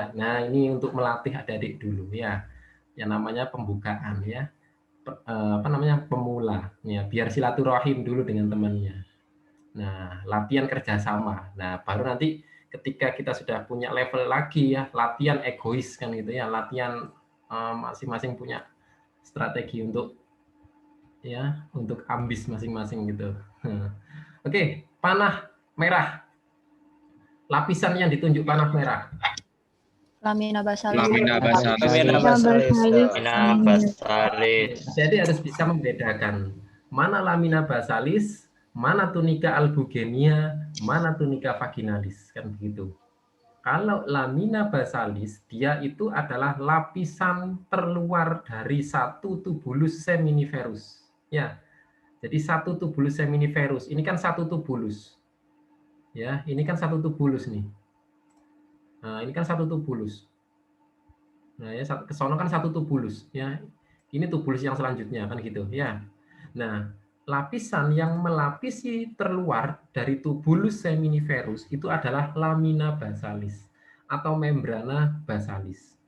ya. Nah, ini untuk melatih adik-adik dulu ya. Yang namanya pembukaan ya. Apa namanya? Pemula ya, biar silaturahim dulu dengan temannya. Nah, latihan kerjasama. Nah, baru nanti ketika kita sudah punya level lagi ya, latihan egois kan gitu ya, latihan masing-masing punya strategi untuk ya, untuk ambis masing-masing gitu. Oke, panah merah. Lapisan yang ditunjuk panah merah. Lamina basalis. Lamina basalis. Lamina basalis. Lamina basalis. Jadi harus bisa membedakan mana lamina basalis, mana tunica albugenia, mana tunica vaginalis, kan begitu. Kalau lamina basalis, dia itu adalah lapisan terluar dari satu tubulus seminiferus. Ya, jadi satu tubulus seminiferus. Ini kan satu tubulus. Ya, ini kan satu tubulus nih. Nah, ini kan satu tubulus. Nah, ya ke sono kan satu tubulus. Ya, ini tubulus yang selanjutnya kan gitu. Ya. Nah, lapisan yang melapisi terluar dari tubulus seminiferus itu adalah lamina basalis atau membrana basalis.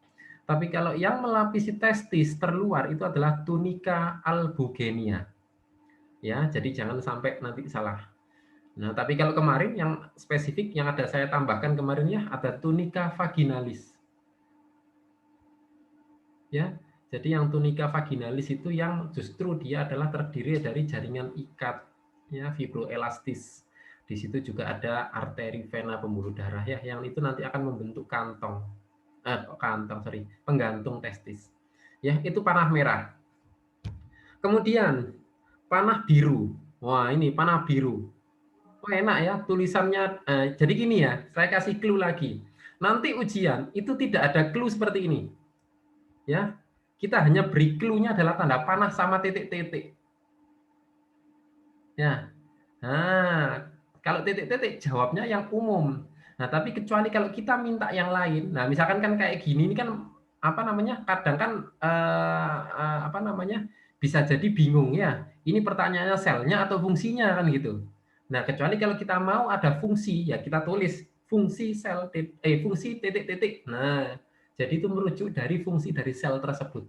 Tapi kalau yang melapisi testis terluar itu adalah tunica albugenia. Ya, jadi jangan sampai nanti salah. Nah, tapi kalau kemarin yang spesifik yang ada saya tambahkan kemarin ya, ada tunica vaginalis. Ya, jadi yang tunica vaginalis itu yang justru dia adalah terdiri dari jaringan ikat ya, fibroelastis. Di situ juga ada arteri vena pembuluh darah ya, yang itu nanti akan membentuk penggantung testis. Ya, itu panah merah. Kemudian panah biru. Wah, ini panah biru. Oh, enak ya tulisannya. Jadi gini ya, saya kasih clue lagi. Nanti ujian itu tidak ada clue seperti ini. Ya, kita hanya beri clue-nya adalah tanda panah sama titik-titik. Ya. Nah, kalau titik-titik jawabnya yang umum. Nah, tapi kecuali kalau kita minta yang lain. Nah, misalkan kan kayak gini ini kan apa namanya? Kadang kan apa namanya? Bisa jadi bingung ya. Ini pertanyaannya selnya atau fungsinya kan gitu. Nah, kecuali kalau kita mau ada fungsi ya kita tulis fungsi sel fungsi titik-titik. Nah, jadi itu merujuk dari fungsi dari sel tersebut.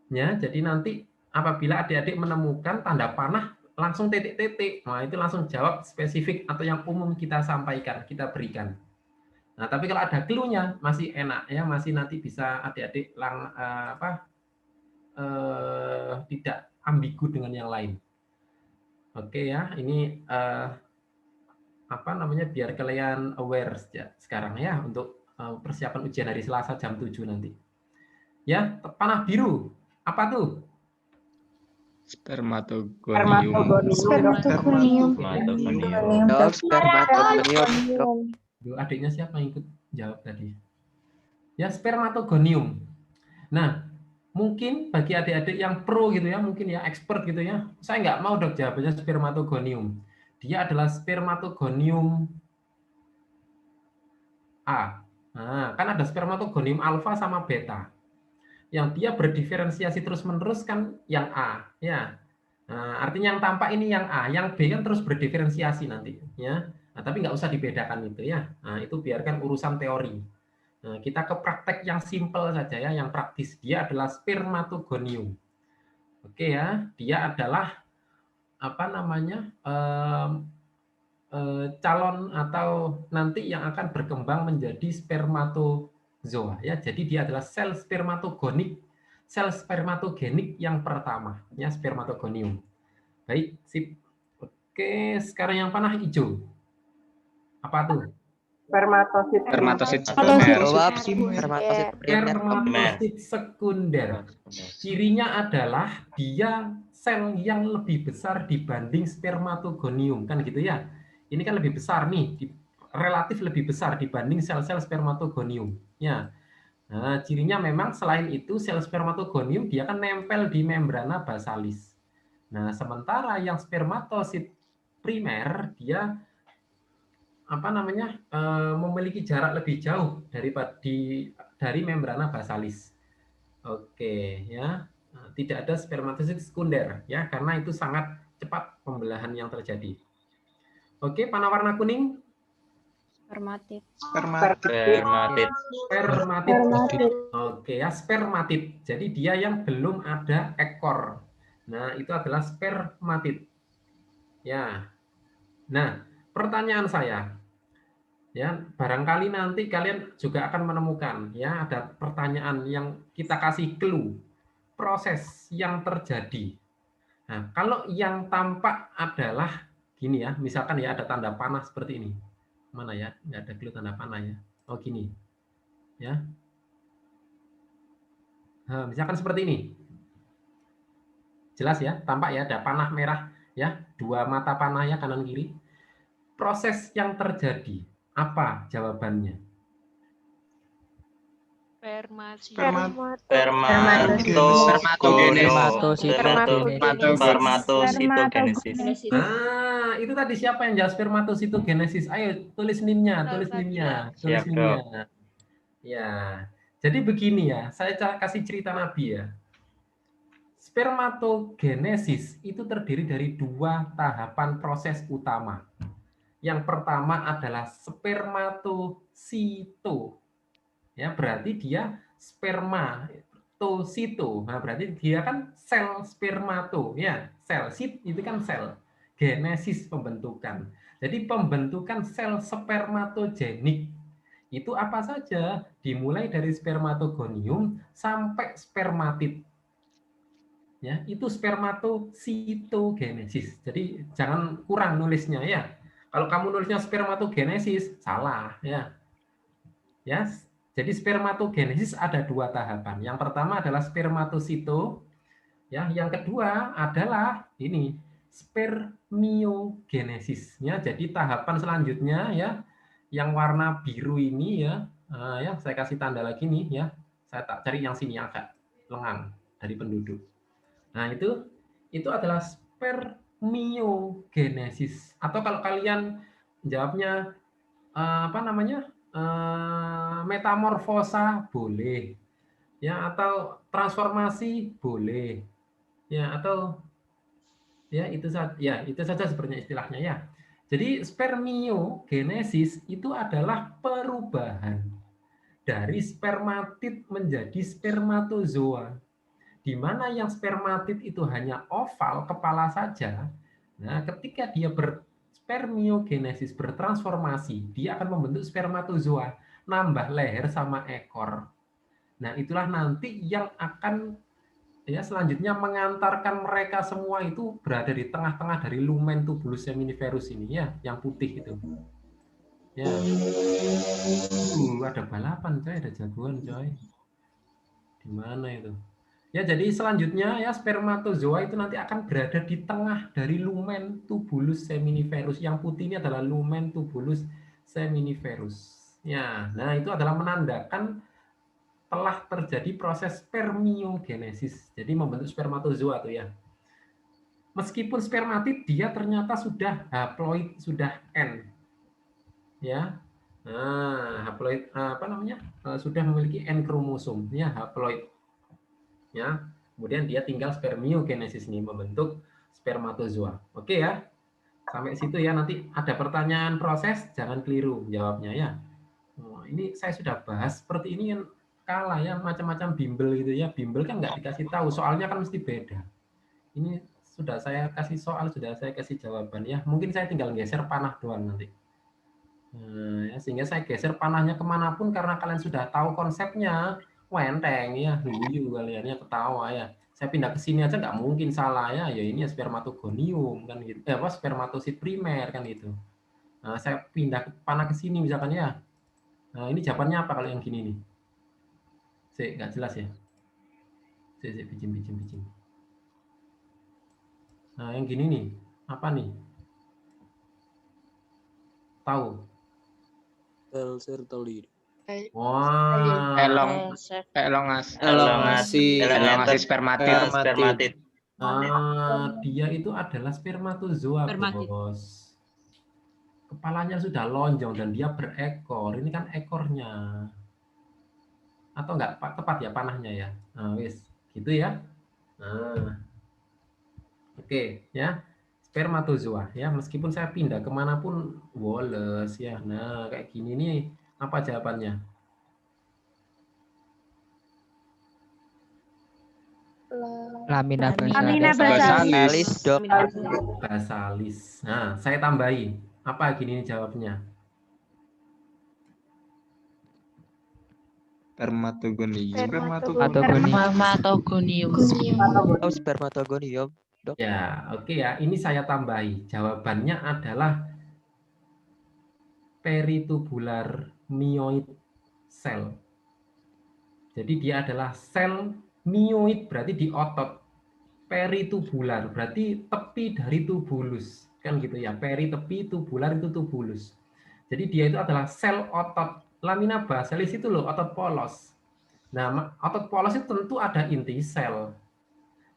Ya, jadi nanti apabila adik-adik menemukan tanda panah langsung titik-titik, nah itu langsung jawab spesifik atau yang umum kita sampaikan, kita berikan. Nah, tapi kalau ada clue-nya masih enak ya, masih nanti bisa adik-adik tidak ambigu dengan yang lain. Oke ya, ini apa namanya biar kalian aware sekarang ya untuk persiapan ujian hari Selasa jam 7 nanti. Ya, panah biru. Apa tuh? Spermatogonium. Spermatogonium. Adiknya siapa yang ikut jawab tadi? Ya, spermatogonium. Nah, mungkin bagi adik-adik yang pro gitu ya, mungkin ya expert gitu ya, saya nggak mau dok jawabannya spermatogonium. Dia adalah spermatogonium A. Nah, kan ada spermatogonium alfa sama beta. Yang dia berdiferensiasi terus-menerus kan yang A, ya. Nah, artinya yang tampak ini yang A, yang B kan terus berdiferensiasi nanti, ya. Nah, tapi nggak usah dibedakan itu ya. Nah, itu biarkan urusan teori. Nah, kita ke praktek yang simpel saja ya, yang praktis. Dia adalah spermatogonium. Oke ya, dia adalah apa namanya calon atau nanti yang akan berkembang menjadi spermatozoa ya. Jadi dia adalah sel spermatogenik yang pertama ya, spermatogonium. Baik, sip. Oke, sekarang yang panah hijau. Apa tuh? Spermatosit sekunder. Cirinya adalah dia sel yang lebih besar dibanding spermatogonium kan gitu ya. Ini kan lebih besar nih, relatif lebih besar dibanding sel-sel spermatogonium. Ya. Nah, cirinya memang selain itu sel spermatogonium dia kan nempel di membrana basalis. Nah, sementara yang spermatosit primer dia apa namanya memiliki jarak lebih jauh dari membrana basalis. Oke ya, tidak ada spermatosit sekunder ya karena itu sangat cepat pembelahan yang terjadi. Oke, panah warna kuning. Spermatid. Spermatid. Spermatid. Oke ya, spermatid. Jadi dia yang belum ada ekor. Nah, itu adalah spermatid. Ya. Nah, pertanyaan saya, ya, barangkali nanti kalian juga akan menemukan, ya, ada pertanyaan yang kita kasih clue, proses yang terjadi. Nah, kalau yang tampak adalah gini ya, misalkan ya ada tanda panah seperti ini. Mana ya? Nggak ada clue tanda panah ya. Oh, gini. Ya. Nah, misalkan seperti ini. Jelas ya, tampak ya ada panah merah ya, dua mata panah ya kanan kiri. Proses yang terjadi, apa jawabannya? Spermatositogenesis. Ah, itu tadi siapa yang jawab spermatositogenesis? Ayo tulis NIM-nya, tulis NIM-nya, tulis Siap, NIM-nya. Ya. Jadi begini ya, saya kasih cerita Nabi ya. Spermatogenesis itu terdiri dari dua tahapan proses utama. Yang pertama adalah spermatosito. Ya, berarti dia spermatosito. Nah, berarti dia kan sel spermato, ya. Sel sit itu kan sel. Genesis pembentukan. Jadi pembentukan sel spermatogenik itu apa saja? Dimulai dari spermatogonium sampai spermatid. Ya, itu spermatositogenesis. Jadi jangan kurang nulisnya ya. Kalau kamu nulisnya spermatogenesis, salah ya. Ya, jadi spermatogenesis ada dua tahapan. Yang pertama adalah spermatosito, ya. Yang kedua adalah ini spermiogenesis. Ya, jadi tahapan selanjutnya ya, yang warna biru ini ya, ya saya kasih tanda lagi nih ya. Saya tak cari yang sini agak lengang dari penduduk. Nah, itu adalah spermiogenesis. Atau kalau kalian jawabnya apa namanya? Metamorfosa boleh. Ya, atau transformasi boleh. Ya, atau ya itu saja sebenarnya istilahnya ya. Jadi spermiogenesis itu adalah perubahan dari spermatid menjadi spermatozoa, di mana yang spermatid itu hanya oval kepala saja. Nah, ketika dia berspermiogenesis bertransformasi, dia akan membentuk spermatozoa, nambah leher sama ekor. Nah, itulah nanti yang akan ya selanjutnya mengantarkan mereka semua itu berada di tengah-tengah dari lumen tubulus seminiferus ini ya, yang putih itu. Ya. Ada balapan coy, ada jagoan coy. Di mana itu? Ya, jadi selanjutnya ya spermatozoa itu nanti akan berada di tengah dari lumen tubulus seminiferus. Yang putih ini adalah lumen tubulus seminiferus. Ya, nah itu adalah menandakan telah terjadi proses spermiogenesis. Jadi membentuk spermatozoa tuh ya. Meskipun spermatid dia ternyata sudah haploid, sudah N. Ya. Nah, haploid apa namanya? Sudah memiliki N kromosom, ya haploid. Ya. Kemudian dia tinggal spermiogenesis ini membentuk spermatozoa. Oke ya. Sampai situ ya, nanti ada pertanyaan proses jangan keliru jawabnya ya. Oh, ini saya sudah bahas seperti ini kan kalah ya, macam-macam bimbel gitu ya. Bimbel kan nggak dikasih tahu, soalnya kan mesti beda. Ini sudah saya kasih soal, sudah saya kasih jawaban ya. Mungkin saya tinggal geser panah doang nanti. Nah, ya, sehingga saya geser panahnya kemanapun karena kalian sudah tahu konsepnya. Wah, enteng ya, luyu kaliannya ketawa ya. Saya pindah ke sini aja nggak mungkin salah ya. Ya ini ya spermatogonium kan gitu. Apa spermatosit primer kan gitu. Nah, saya pindah ke panah ke sini misalkan ya. Nah, ini jawabannya apa kalau yang gini nih? Saya nggak jelas ya. Saya pijim. Nah, yang gini nih, apa nih? Tahu? Sel sertoli. Wah, Elongasi spermatid. dia itu adalah spermatozoa, bos. Kepalanya sudah lonjong dan dia berekor. Ini kan ekornya. Atau enggak tepat ya panahnya ya? Nah, wis, gitu ya. Nah, oke ya. spermatozoa ya, meskipun saya pindah kemanapun Wallace ya. Nah kayak gini nih, apa jawabannya? Lamina Lamina basalis, Dok. Basalis. Nah saya tambahi, apa gini nih jawabnya? Spermatogonium. Spermatogonium. Oh, spermatogonium. Dok. Ya, oke ya. Ini saya tambahi. Jawabannya adalah peritubular myoid cell. Jadi dia adalah sel myoid, berarti di otot. Peritubular berarti tepi dari tubulus. Kan gitu ya. Peri tepi, tubular itu tubulus. Jadi dia itu adalah sel otot. Lamina basalis itu loh, otot polos. Nah, otot polos itu tentu ada inti sel.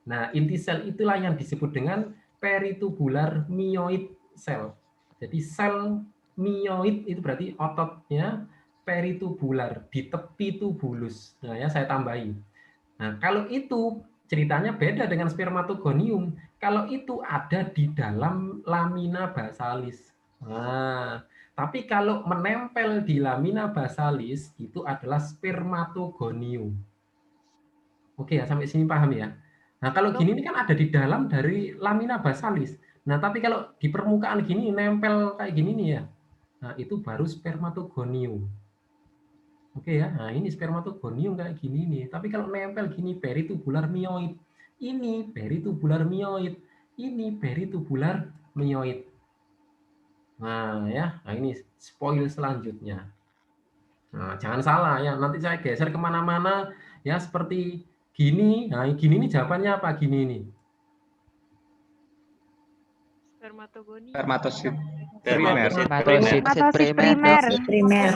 Nah, inti sel itulah yang disebut dengan peritubular myoid cell. Jadi sel myoid itu berarti ototnya peritubular di tepi tubulus. Nah, ya saya tambahi. Nah, kalau itu ceritanya beda dengan spermatogonium. Kalau itu ada di dalam lamina basalis. Nah, tapi kalau menempel di lamina basalis itu adalah spermatogonium. Oke ya, sampai sini paham ya. Nah, kalau gini ini kan ada di dalam dari lamina basalis. Nah, tapi kalau di permukaan gini nempel kayak gini nih ya. Nah, itu baru spermatogonium. Oke ya. Nah, ini spermatogonium kayak gini nih. Tapi kalau nempel gini peritubular myoid. Ini peritubular myoid. Ini peritubular myoid. Nah, ya. Nah, ini spoil selanjutnya. Nah, jangan salah ya. Nanti saya geser kemana-mana ya seperti gini. Nah, gini nih jawabannya apa gini nih? Spermatosit Spermatosit Spermatosit primer.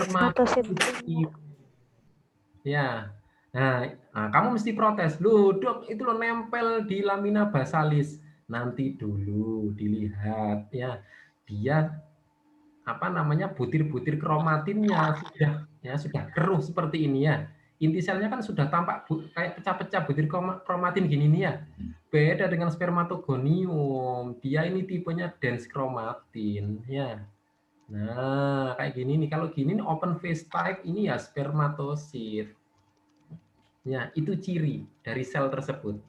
Ya. Nah, kamu mesti protes. Loh, Dok, itu lo nempel di lamina basalis. Nanti dulu dilihat ya. Dia apa namanya butir-butir kromatinnya sudah keruh seperti ini ya. Inti selnya kan sudah tampak kayak pecah-pecah butir kromatin gini nih ya. Beda dengan spermatogonium, dia ini tipenya dense kromatin ya. Nah, kayak gini nih. Kalau gini nih open phase type ini ya spermatosit. Ya, itu ciri dari sel tersebut.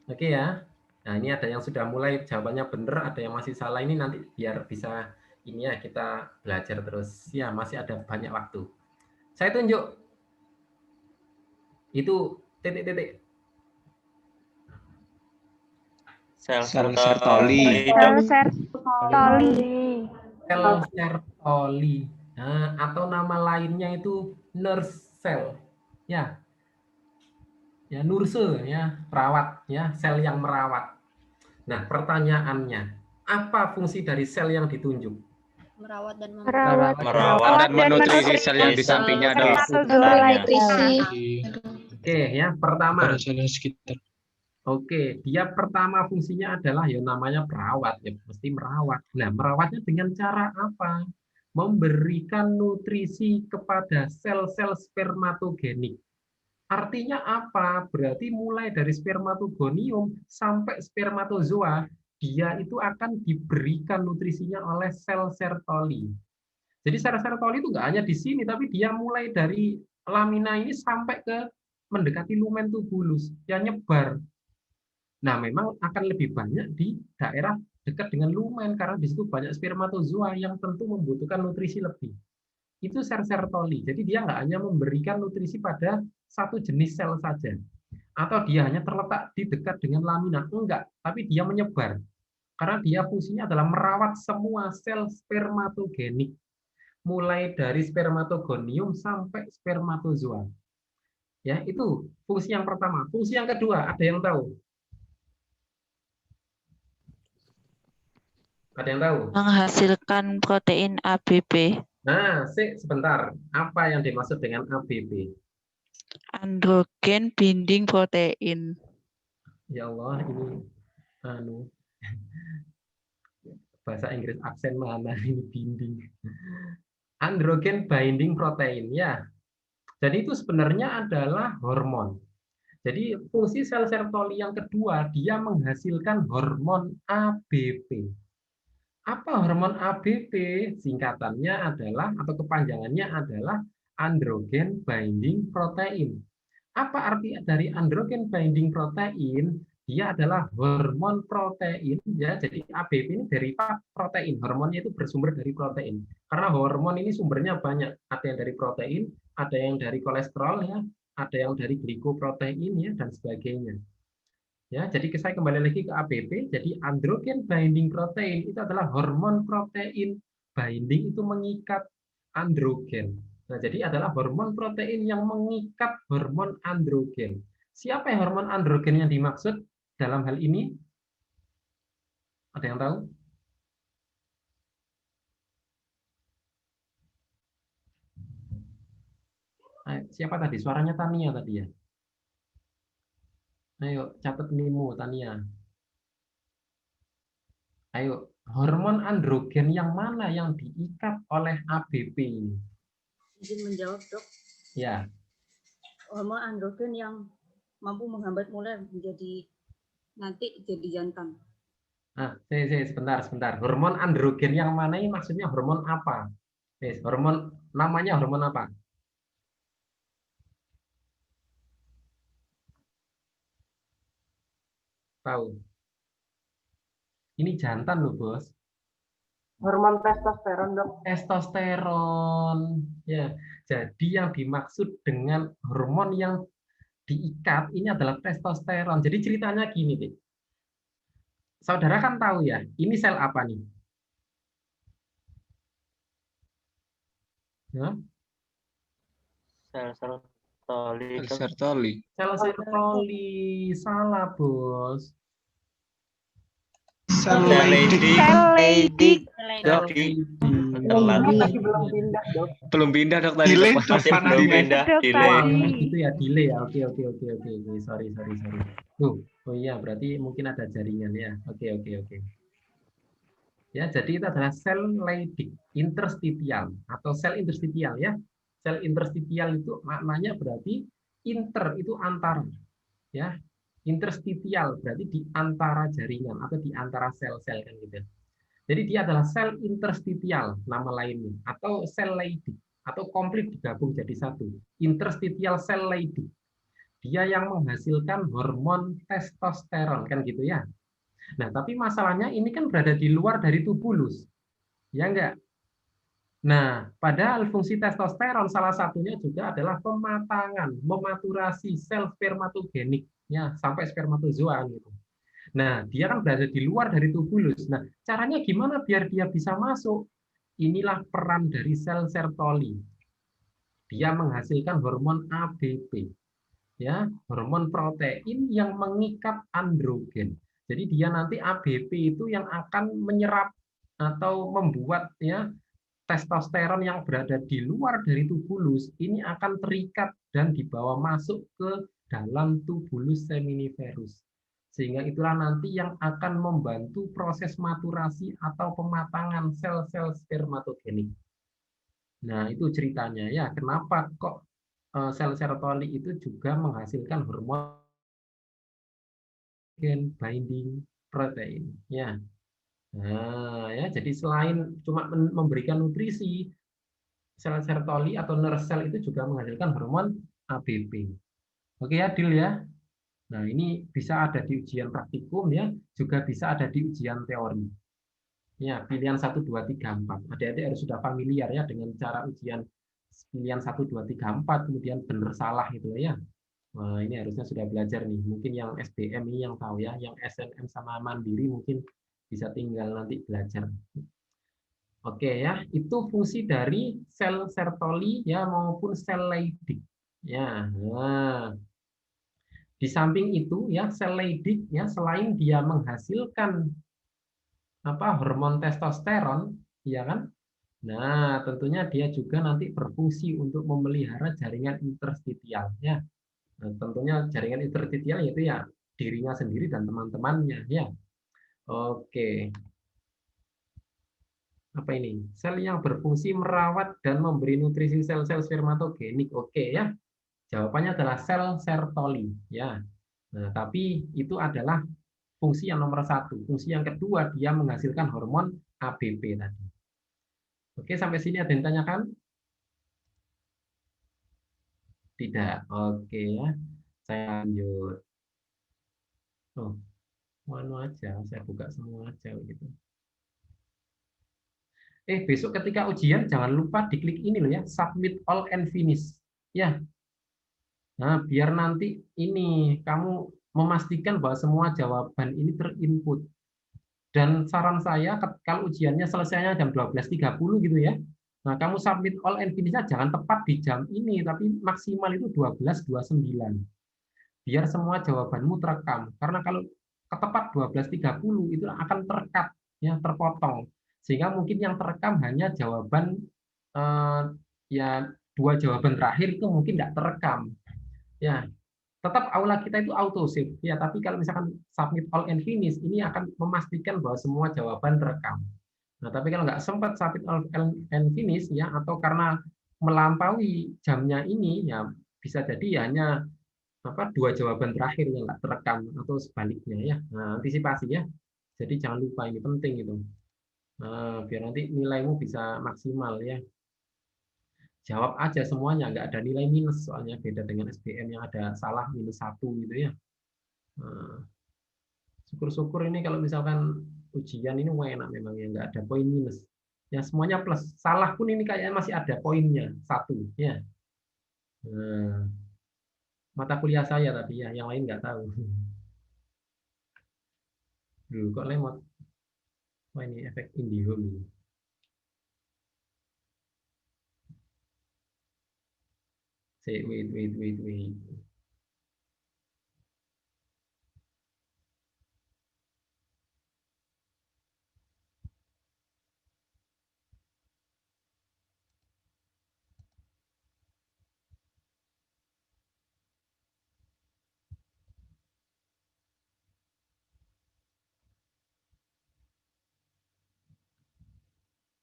Oke ya. Nah, ini ada yang sudah mulai jawabannya benar, ada yang masih salah, ini nanti biar bisa ini ya kita belajar terus. Ya, masih ada banyak waktu. Saya tunjuk. Itu titik-titik. Sel Sertoli. Sel Sertoli. Sel Sertoli. Nah, atau nama lainnya itu nurse cell. Ya. Ya, nurse ya, perawat ya, sel yang merawat. Nah, pertanyaannya, apa fungsi dari sel yang ditunjuk? Merawat dan Dan menutrisi sel yang di sampingnya, Dok. Oke, ya, pertama. Oke, dia pertama fungsinya adalah ya namanya perawat, ya mesti merawat. Nah, merawatnya dengan cara apa? Memberikan nutrisi kepada sel-sel spermatogenik. Artinya apa? Berarti mulai dari spermatogonium sampai spermatozoa, dia itu akan diberikan nutrisinya oleh sel Sertoli. Jadi sel Sertoli itu nggak hanya di sini, tapi dia mulai dari lamina ini sampai ke mendekati lumen tubulus, yang nyebar. Nah, memang akan lebih banyak di daerah dekat dengan lumen, karena di situ banyak spermatozoa yang tentu membutuhkan nutrisi lebih. Itu sel Sertoli. Jadi dia nggak hanya memberikan nutrisi pada satu jenis sel saja. Atau dia hanya terletak di dekat dengan lamina. Enggak, tapi dia menyebar. Karena dia fungsinya adalah merawat semua sel spermatogenik. Mulai dari spermatogonium sampai spermatozoa. Ya, itu fungsi yang pertama. Fungsi yang kedua, ada yang tahu? Ada yang tahu? Menghasilkan protein ABB. Nah, sebentar. Apa yang dimaksud dengan ABB? Androgen binding protein. Ya Allah, ini bahasa Inggris aksen mana ini binding. Androgen binding protein ya. Jadi itu sebenarnya adalah hormon. Jadi fungsi sel Sertoli yang kedua, dia menghasilkan hormon ABP. Apa hormon ABP? Singkatannya adalah atau kepanjangannya adalah androgen binding protein. Apa arti dari androgen binding protein? Dia adalah hormon protein, ya. Jadi ABP ini derivat protein. Hormonnya itu bersumber dari protein. Karena hormon ini sumbernya banyak. Ada yang dari protein, ada yang dari kolesterol, ya, ada yang dari glikoprotein, ya, dan sebagainya. Ya, jadi saya kembali lagi ke ABP. Jadi androgen binding protein itu adalah hormon protein. Binding itu mengikat androgen. Nah, jadi adalah hormon protein yang mengikat hormon androgen. Siapa yang hormon androgen yang dimaksud dalam hal ini? Ada yang tahu? Siapa tadi? Suaranya Tania tadi ya? Ayo, catat Nimo, Tania. Ayo, hormon androgen yang mana yang diikat oleh ABP ini? Izin menjawab, Dok. Ya. Hormon androgen yang mampu menghambat mulai menjadi nanti jadi jantan. Nah, sebentar. Hormon androgen yang mana ini maksudnya hormon apa? Hormon namanya hormon apa? Tahu? Ini jantan loh, Bos. Hormon testosteron, Dok. Testosteron. Ya. Jadi yang dimaksud dengan hormon yang diikat ini adalah testosteron. Jadi ceritanya gini, Dik. Saudara kan tahu ya, ini sel apa nih? Ya? Sel Sertoli. Sertoli. Sel Sertoli. Salah, Bos. Sel Leydig. Leydig. Dok. Belum pindah, Dok. Belum pindah dok tadi. Delay masih belum pindah. Delay. Gitu ya, delay ya. Oke. Sorry. Oh iya, berarti mungkin ada jaringan ya. Oke. Ya, jadi itu adalah sel Leydig interstitial atau sel interstitial ya. Sel interstitial itu maknanya berarti inter itu antara. Ya. Interstitial berarti di antara jaringan atau di antara sel-sel kan gitu. Jadi dia adalah sel interstitial nama lainnya atau sel Leydig atau komplit digabung jadi satu. Interstitial sel Leydig. Dia yang menghasilkan hormon testosteron kan gitu ya. Nah, tapi masalahnya ini kan berada di luar dari tubulus. Ya enggak? Nah, padahal fungsi testosteron salah satunya juga adalah pematangan, mematurasi sel spermatogenik ya sampai spermatozoa gitu. Nah, dia kan berada di luar dari tubulus. Nah, caranya gimana biar dia bisa masuk? Inilah peran dari sel Sertoli. Dia menghasilkan hormon ABP. Ya, hormon protein yang mengikat androgen. Jadi dia nanti ABP itu yang akan menyerap atau membuat ya testosteron yang berada di luar dari tubulus ini akan terikat dan dibawa masuk ke dalam tubulus seminiferus. Sehingga itulah nanti yang akan membantu proses maturasi atau pematangan sel-sel spermatogenik. Nah, itu ceritanya ya, kenapa kok sel Sertoli itu juga menghasilkan hormon binding protein ya. Nah, ya, jadi selain cuma memberikan nutrisi, sel Sertoli atau nurse cell itu juga menghasilkan hormon ABP. Oke ya, Dil ya. Nah, ini bisa ada di ujian praktikum ya, juga bisa ada di ujian teori. Ya, pilihan 1 2 3 4. Adik-adik harus sudah familiar ya dengan cara ujian pilihan 1 2 3 4 kemudian benar salah gitu ya. Nah, ini harusnya sudah belajar nih. Mungkin yang SBM ini yang tahu ya, yang SNM sama Mandiri mungkin bisa tinggal nanti belajar. Oke ya, itu fungsi dari sel Sertoli ya maupun sel Leydig. Ya, nah. Di samping itu ya sel Leydig ya selain dia menghasilkan hormon testosteron, ya kan? Nah, tentunya dia juga nanti berfungsi untuk memelihara jaringan interstitial ya. Nah, tentunya jaringan interstitial yaitu ya dirinya sendiri dan teman-temannya ya. Oke. Apa ini? Sel yang berfungsi merawat dan memberi nutrisi sel-sel spermatogenik. Oke ya. Jawabannya adalah sel Sertoli, ya. Nah, tapi itu adalah fungsi yang nomor 1. Fungsi yang kedua, dia menghasilkan hormon ABP tadi. Oke, sampai sini ada yang tanyakan? Tidak. Oke ya. Saya lanjut. Oh, mana aja, saya buka semua aja gitu. Besok ketika ujian jangan lupa diklik ini loh ya, submit all and finish. Ya. Nah, biar nanti ini kamu memastikan bahwa semua jawaban ini terinput. Dan saran saya kalau ujiannya selesainya jam 12.30 gitu ya. Nah, kamu submit all and finish-nya jangan tepat di jam ini, tapi maksimal itu 12.29. Biar semua jawabanmu terekam. Karena kalau tepat 12.30 itu akan tercut, ya, terpotong. Sehingga mungkin yang terekam hanya jawaban ya 2 jawaban terakhir itu mungkin tidak terekam. Ya, tetap aula kita itu auto save ya, tapi kalau misalkan submit all and finish ini akan memastikan bahwa semua jawaban terekam. Nah, tapi kalau nggak sempat submit all and finish ya, atau karena melampaui jamnya ini ya, bisa jadi hanya 2 jawaban terakhir yang nggak terekam atau sebaliknya ya. Nah, antisipasi ya. Jadi jangan lupa, ini penting itu. Nah, biar nanti nilaimu bisa maksimal ya. Jawab aja semuanya, nggak ada nilai minus, soalnya beda dengan SBM yang ada salah -1 gitu ya. Syukur-syukur ini kalau misalkan ujian ini enak memang ya, nggak ada poin minus. Ya semuanya plus. Salah pun ini kayaknya masih ada poinnya 1 ya. Mata kuliah saya tapi ya, yang lain nggak tahu. Duh, kok lemot. Wah, ini efek IndiHome ini. Wait.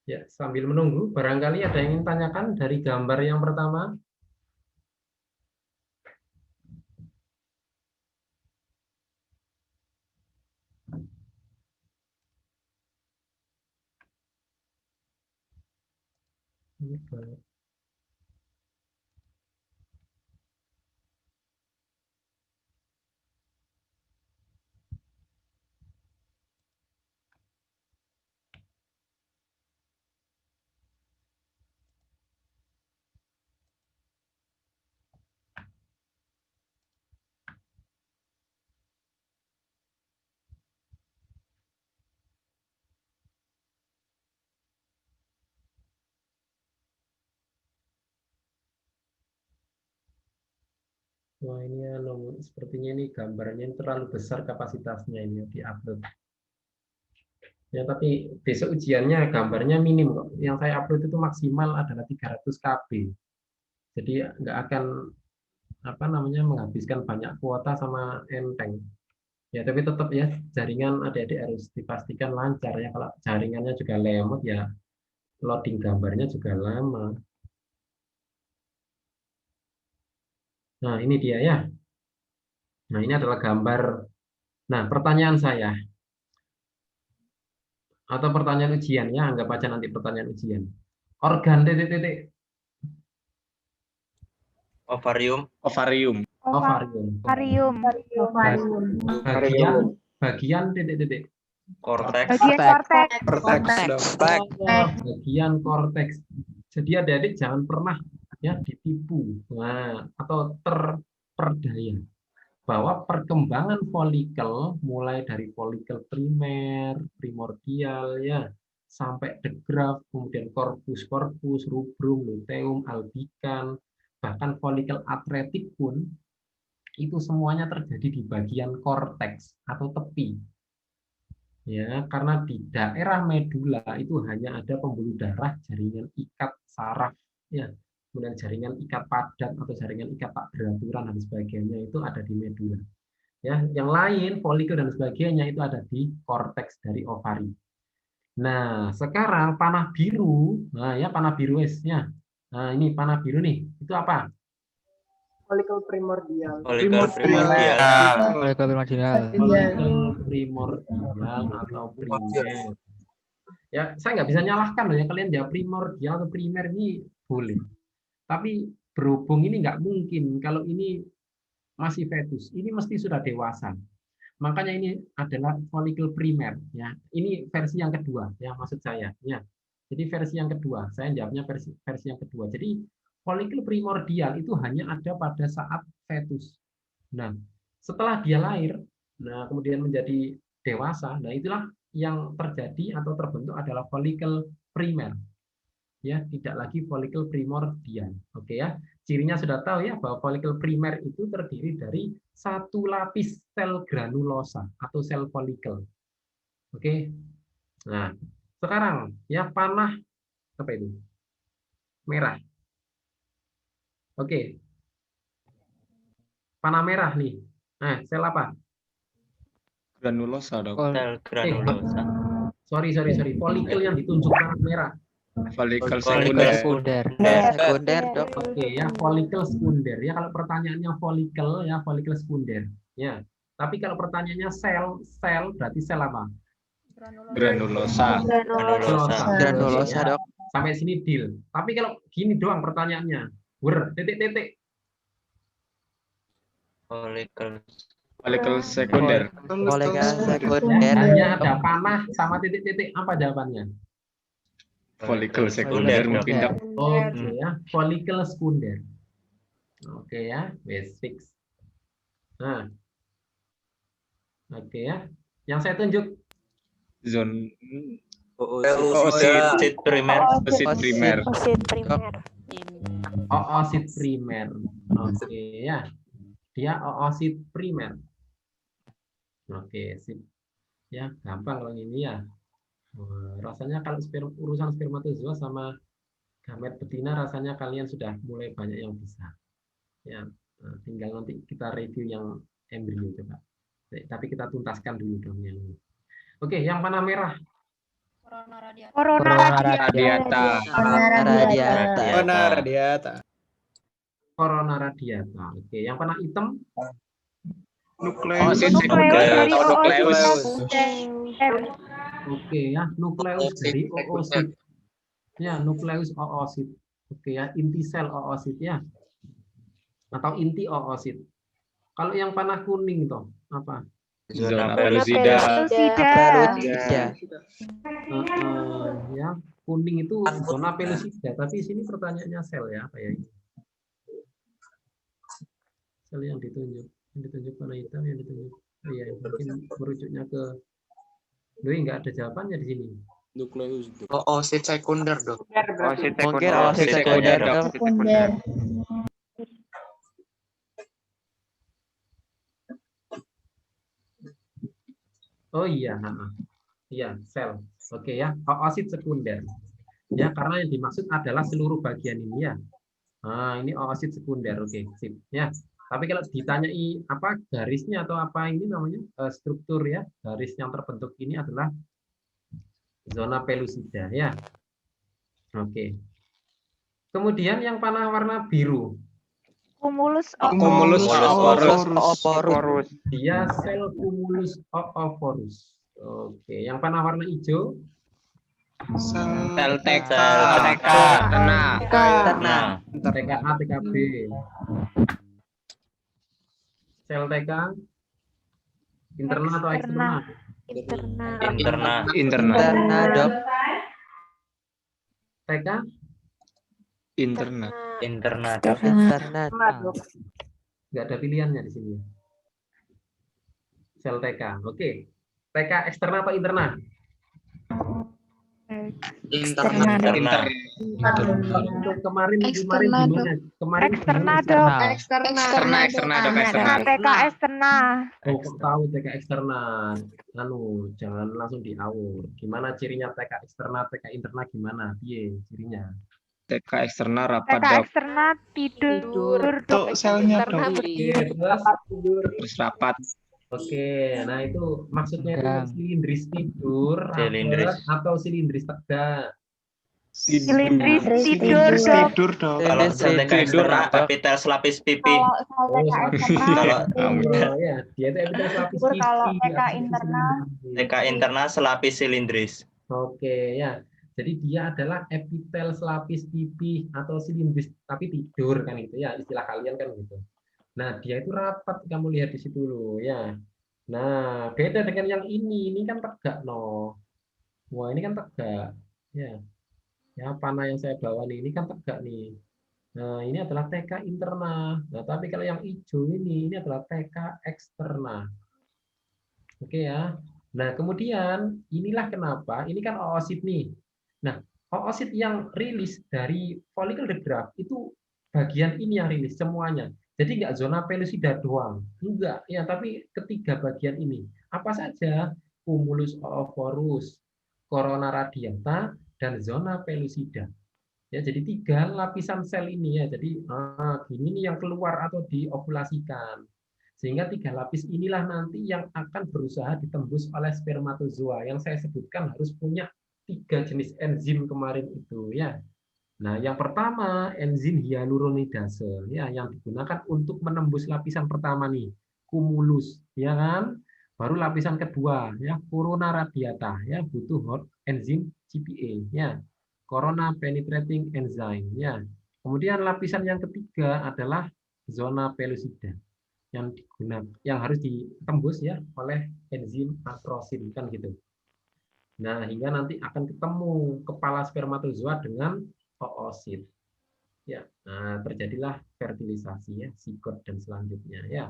Ya, sambil menunggu, barangkali ada yang ingin tanyakan dari gambar yang pertama. Wah, ini sepertinya ini gambarnya ini terlalu besar kapasitasnya ini di-upload. Ya, tapi besok ujiannya gambarnya minim kok. Yang saya upload itu maksimal adalah 300 KB. Jadi nggak akan menghabiskan banyak kuota sama enteng. Ya, tapi tetap ya jaringan adik-adik harus dipastikan lancar ya. Kalau jaringannya juga lemot ya loading gambarnya juga lama. Nah, ini dia ya. Nah, ini adalah gambar. Nah, pertanyaan saya atau pertanyaan ujian ya, anggap aja nanti pertanyaan ujian. Organ titik-titik. Ovarium. Bagian titik-titik. Korteks. Bagian korteks. Jadi adik-adik jangan pernah ya ditipu atau terperdaya bahwa perkembangan folikel mulai dari folikel primer, primordial ya, sampai degraf, kemudian korpus, rubrum, luteum, albikan, bahkan folikel atretik pun itu semuanya terjadi di bagian korteks atau tepi. Ya, karena di daerah medula itu hanya ada pembuluh darah, jaringan ikat saraf ya. Kemudian jaringan ikat padat atau jaringan ikat tak beraturan dan sebagainya itu ada di medula. Ya, yang lain folikel dan sebagainya itu ada di korteks dari ovari. Nah, sekarang panah biru, nah ya panah biru ya. Nah, ini panah biru nih. Itu apa? Folikel primordial. Folikel primordial. Folikel primordial. Folikel primordial atau primer. Ya, saya nggak bisa nyalahkan loh ya, kalian jawab primordial atau primer ini boleh. Tapi berhubung ini nggak mungkin kalau ini masih fetus, ini mesti sudah dewasa. Makanya ini adalah folikel primer ya. Ini versi yang kedua ya, maksud saya ya. Jadi versi yang kedua, saya jawabnya versi yang kedua. Jadi folikel primordial itu hanya ada pada saat fetus. Nah, setelah dia lahir, nah kemudian menjadi dewasa, nah itulah yang terjadi atau terbentuk adalah folikel primer. Ya, tidak lagi folikel primordial. Oke ya. Cirinya sudah tahu ya bahwa folikel primer itu terdiri dari satu lapis sel granulosa atau sel folikel. Oke. Nah, sekarang ya panah apa itu? Merah. Oke. Panah merah nih. Nah, sel apa? Granulosa, Dok. Sel granulosa. Sorry. Folikel yang ditunjuk panah merah. Folikel Folikel sekunder. Sekunder, Dok. Oke ya, folikel sekunder ya. Kalau pertanyaannya folikel ya, folikel sekunder ya. Tapi kalau pertanyaannya sel berarti sel apa? Granulosa. Granulosa, Dok. Sampai sini deal. Tapi kalau gini doang pertanyaannya, titik-titik. Folikel sekunder. Folikel Ya, sekunder. hanya ada panah sama titik-titik. Apa jawabannya? Folikel sekunder mungkin, Dok. Oke ya, folikel sekunder. Oke ya, fix. Nah, oke ya. Yang saya tunjuk Zon Oosit primer. oosit primer. oosit primer. Oke ya. Dia oosit primer. Oke, sip. Ya, gampang kalau ini ya. Rasanya kalau urusan spermatozoa sama gamet betina rasanya kalian sudah mulai banyak yang bisa. Ya, tinggal nanti kita review yang embrio coba. Tapi kita tuntaskan dulu dong yang ini. Oke, yang panah merah. Corona Radiata. Corona radiata. Oke, yang panah hitam. Oosit sekunder atau nukleus. Oke ya, nukleus dari oosit. Ya, nukleus oosit. Oke ya, inti sel oosit ya. Atau inti oosit. Kalau yang panah kuning toh, apa? Zona pellucida. Ya, kuning itu zona pellucida, tapi sini pertanyaannya sel ya, kayak ini. Sel yang ditunjuk warna hitam, yang ditunjuk. Iya, mungkin merujuknya ke nggak ada jawabannya di sini. Oosit sekunder, Dok. Mungkin oosit sekunder, Dok. Oh iya, iya sel. Oke ya, oosit sekunder. Ya, karena yang dimaksud adalah seluruh bagian ini ya. Nah, ini oosit sekunder. Oke, sip. Ya. Tapi kalau ditanyai apa garisnya atau apa ini namanya struktur ya, garis yang terbentuk ini adalah zona pellucida ya. Oke. Kemudian yang panah warna biru. Cumulus ooporus. Dia sel cumulus ooporus. Oke, yang panah warna hijau. Sel TK. TKA, TKB. Sel TK internal atau eksternal? Internal. Dok. TK Internal. Internal. nggak ada pilihannya di sini. Sel TK. Oke. TK eksternal atau internal? Internal. Untuk kemarin gimana? Kemarin eksternal, Dok. Eksternal. TK eksternal. Oh, kok tahu TK eksternal. Jangan langsung diawur. Gimana cirinya TK eksternal, TK internal gimana? Piye cirinya? TK eksternal rapat, TK Dok. eksternal tidur, Dok. Selnya, Dok. Terus rapat. Oke, nah itu maksudnya itu silindris tidur, rapet, atau silindris tegak. Silindris Silindris tidur, Dok. Tidur dok. Kalau sel TK Tidur, eksterna, Dok. epitel selapis pipi. Kalau sel TK eksternal, Kalau Ya, dia itu epitel selapis tidur. Kalau pipi TK atau internal, silindris. TK internal selapis silindris. Oke, ya. Jadi dia adalah epitel selapis pipi atau silindris, tapi tidur kan itu ya, istilah kalian kan gitu. Nah, dia itu rapat, kamu lihat di situ loh ya. Nah, beda dengan yang ini kan tegak no. Wah, ini kan tegak. Ya. Ya, panah yang saya bawa nih, ini kan tegak nih. Nah, ini adalah TK internal. Nah, tapi kalau yang hijau ini adalah TK eksternal. Oke ya. Nah, kemudian inilah kenapa, ini kan oosit nih. Nah, oosit yang rilis dari follicle the graft itu bagian ini yang rilis semuanya. Jadi nggak zona pellucida doang. Enggak, ya, tapi ketiga bagian ini. Apa saja? Cumulus oophorus, corona radiata, dan zona pellucida. Ya, jadi 3 lapisan sel ini ya. Jadi gini nih yang keluar atau diovulasikan. Sehingga 3 lapis inilah nanti yang akan berusaha ditembus oleh spermatozoa. Yang saya sebutkan harus punya 3 jenis enzim kemarin itu ya. Nah, yang pertama enzim hyaluronidase ya, yang digunakan untuk menembus lapisan pertama nih, cumulus ya kan. Baru lapisan kedua ya, corona radiata ya, butuh enzim CPA ya. Corona penetrating enzyme ya. Kemudian lapisan yang ketiga adalah zona pellucida yang digunakan, yang harus ditembus ya oleh enzim akrosin kan gitu. Nah, hingga nanti akan ketemu kepala spermatozoa dengan oosit. Ya, nah terjadilah fertilisasi ya, sigot dan selanjutnya ya.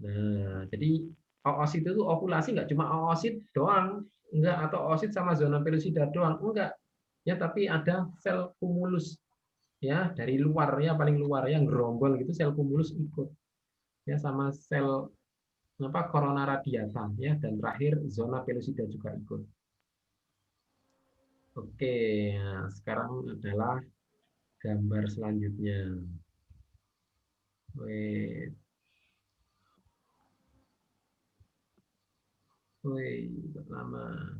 Nah, jadi oosit itu ovulasi nggak cuma oosit doang, enggak, atau oosit sama zona pellucida doang, enggak. Ya, tapi ada sel cumulus ya dari luar ya, paling luar yang gerombol gitu, sel cumulus ikut. Ya, sama sel corona radiata ya, dan terakhir zona pellucida juga ikut. Oke, nah, sekarang adalah gambar selanjutnya. Wait, lama.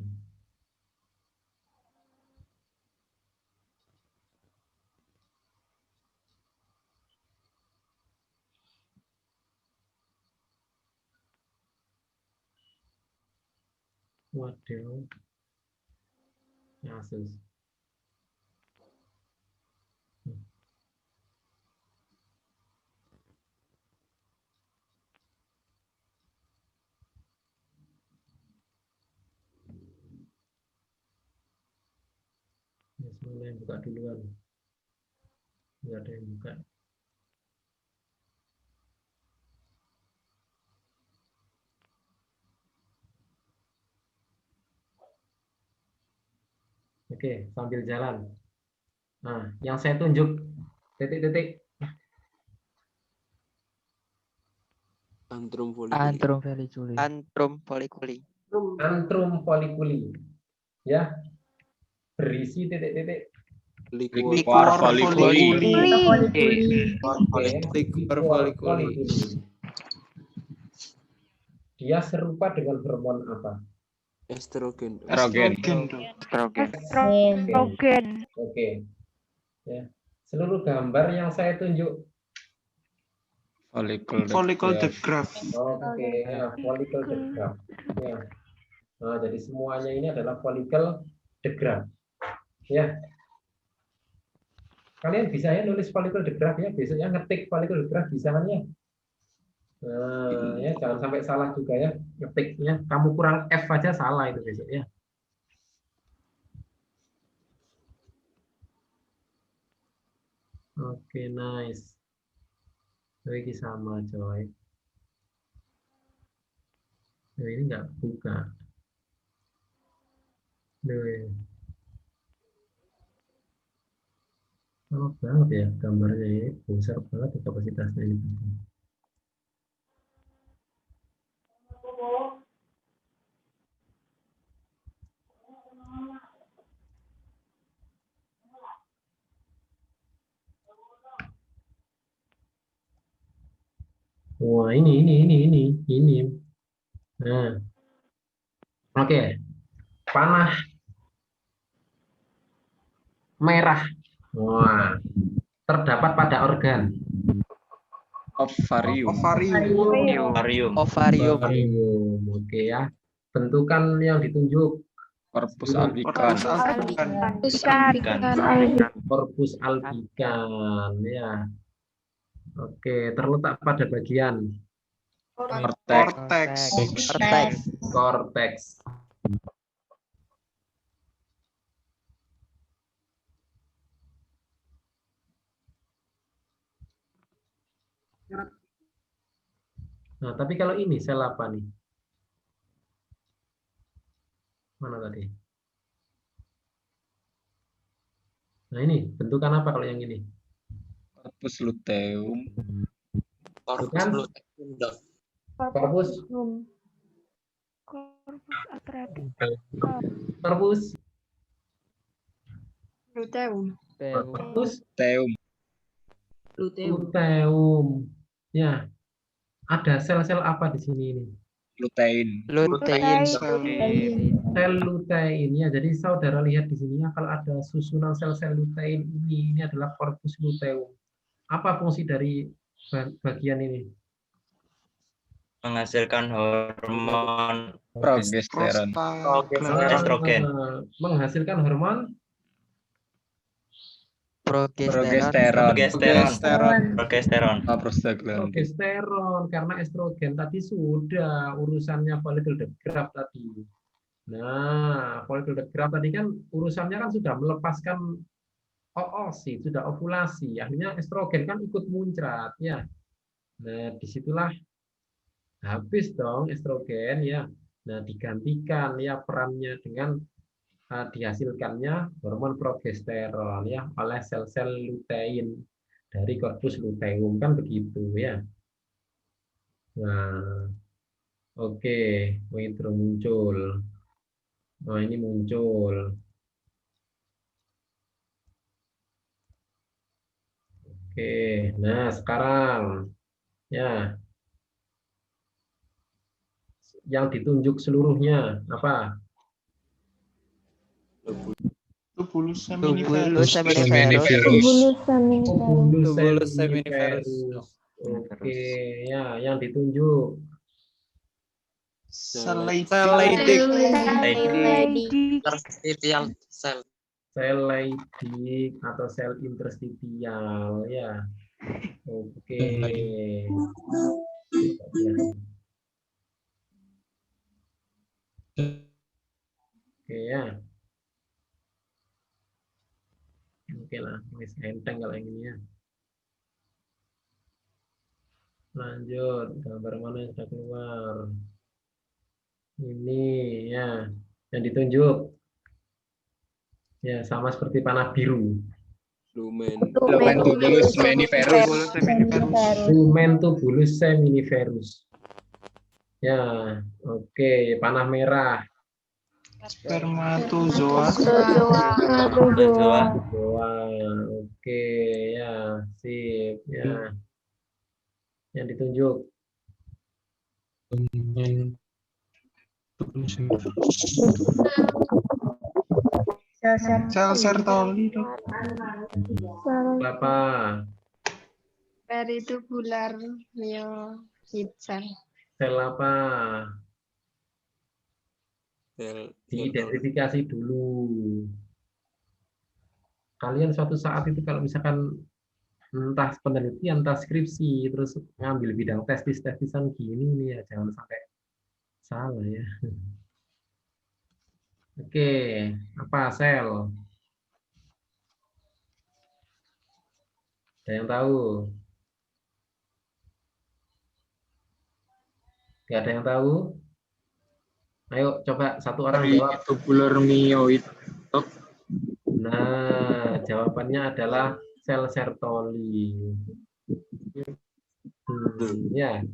Waduh. Asus. Ya, semuanya yang buka duluan. Nggak ada yang buka. Oke, sambil jalan. Nah, yang saya tunjuk titik-titik. Antrum Antrum folliculi. Antrum folliculi. Ya. Berisi titik-titik. Liquor folliculi. Dia serupa dengan hormon apa? Estrogen. Estrogen. Oke. Ya. Seluruh gambar yang saya tunjuk. Follicle the graft. Oke, ya, follicle the graft. Ya. Nah, jadi semuanya ini adalah follicle the graft. Ya. Kalian bisa ya nulis follicle the graft ya, besoknya ngetik follicle the graft bisa kan ya? Nah, ya jangan sampai salah juga ya ngetiknya. Kamu kurang F aja salah itu besok ya. Oke, nice. Ini sama coy. Nah, ini nggak buka. Duh. Oh, banget ya gambarnya ini, besar banget ya kapasitasnya ini. Wah, ini. Nah, oke. Panah merah. Wah, terdapat pada organ. Ovarium. Ovarium. Ovarium. Ovarium. Oke ya. Bentukan yang ditunjuk. Corpus albicans. Corpus albicans ya. Oke, terletak pada bagian korteks. Nah, tapi kalau ini sel apa nih? Mana tadi? Nah, ini bentukan apa kalau yang ini? Corpus luteum. Bukan? Corpus atretik. Corpus Luteum. Teum. luteum. Ya. Ada sel-sel apa di sini ini? Lutein. Sel lutein ya. Jadi saudara lihat di sini ya, kalau ada susunan sel-sel lutein ini adalah corpus luteum. Apa fungsi dari bagian ini? Menghasilkan hormon Progesteron. estrogen. Menghasilkan hormon Progesteron. Progesteron. progesteron karena estrogen tadi sudah urusannya follicle the graft tadi. Nah, follicle the graft tadi kan urusannya kan sudah melepaskan oosit, sudah ovulasi. Akhirnya estrogen kan ikut muncrat ya. Nah, disitulah habis dong estrogen ya. Nah, digantikan ya perannya dengan dihasilkannya hormon progesteron ya oleh sel-sel lutein dari corpus luteum kan begitu ya. Nah, oke, itu muncul. Nah, ini muncul. Oke, nah sekarang ya yang ditunjuk seluruhnya apa? Tubulus Tubulus seminiferus. Oke, ya yang ditunjuk. Sel Leydig atau sel interstitial ya. Oke. Oke ya. Oke lah, wis enteng kalau yang ini ya. Lanjut, gambar mana yang sudah keluar? Ini ya, yang ditunjuk. Ya, sama seperti panah biru. Lumentubulus seminiferus. Ya, oke, panah merah. Spermatozoa. Oke, ya, sip, ya. Yang ditunjuk. Sel Sertoli. Apa? Peritubular myocyte cell. Sel apa? Diidentifikasi dulu. Kalian suatu saat itu kalau misalkan entah penelitian, entah skripsi, terus ngambil bidang testis-testisan gini nih ya, jangan sampai salah ya. Oke, apa sel? Ada yang tahu? Gak ada yang tahu? Ayo coba satu orang jawab. Tubular myoid. Nah, jawabannya adalah sel Sertoli. Ya,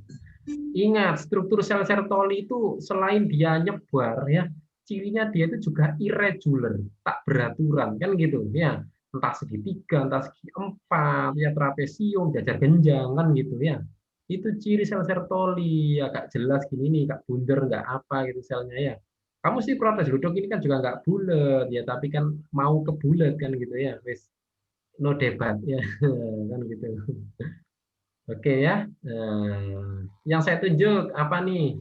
ingat struktur sel Sertoli itu selain dia nyebar ya, cirinya dia itu juga irregular, tak beraturan kan gitu ya. Entah segitiga, entah segi empat, ya trapesium, jajar genjang kan gitu ya. Itu ciri sel Sertoli, agak jelas gini nih, agak bundar nggak apa gitu selnya ya. Kamu sih protes duduk ini kan juga nggak bulat ya, tapi kan mau ke bulat kan gitu ya, wes no debat ya kan gitu. Oke ya, yang saya tunjuk apa nih?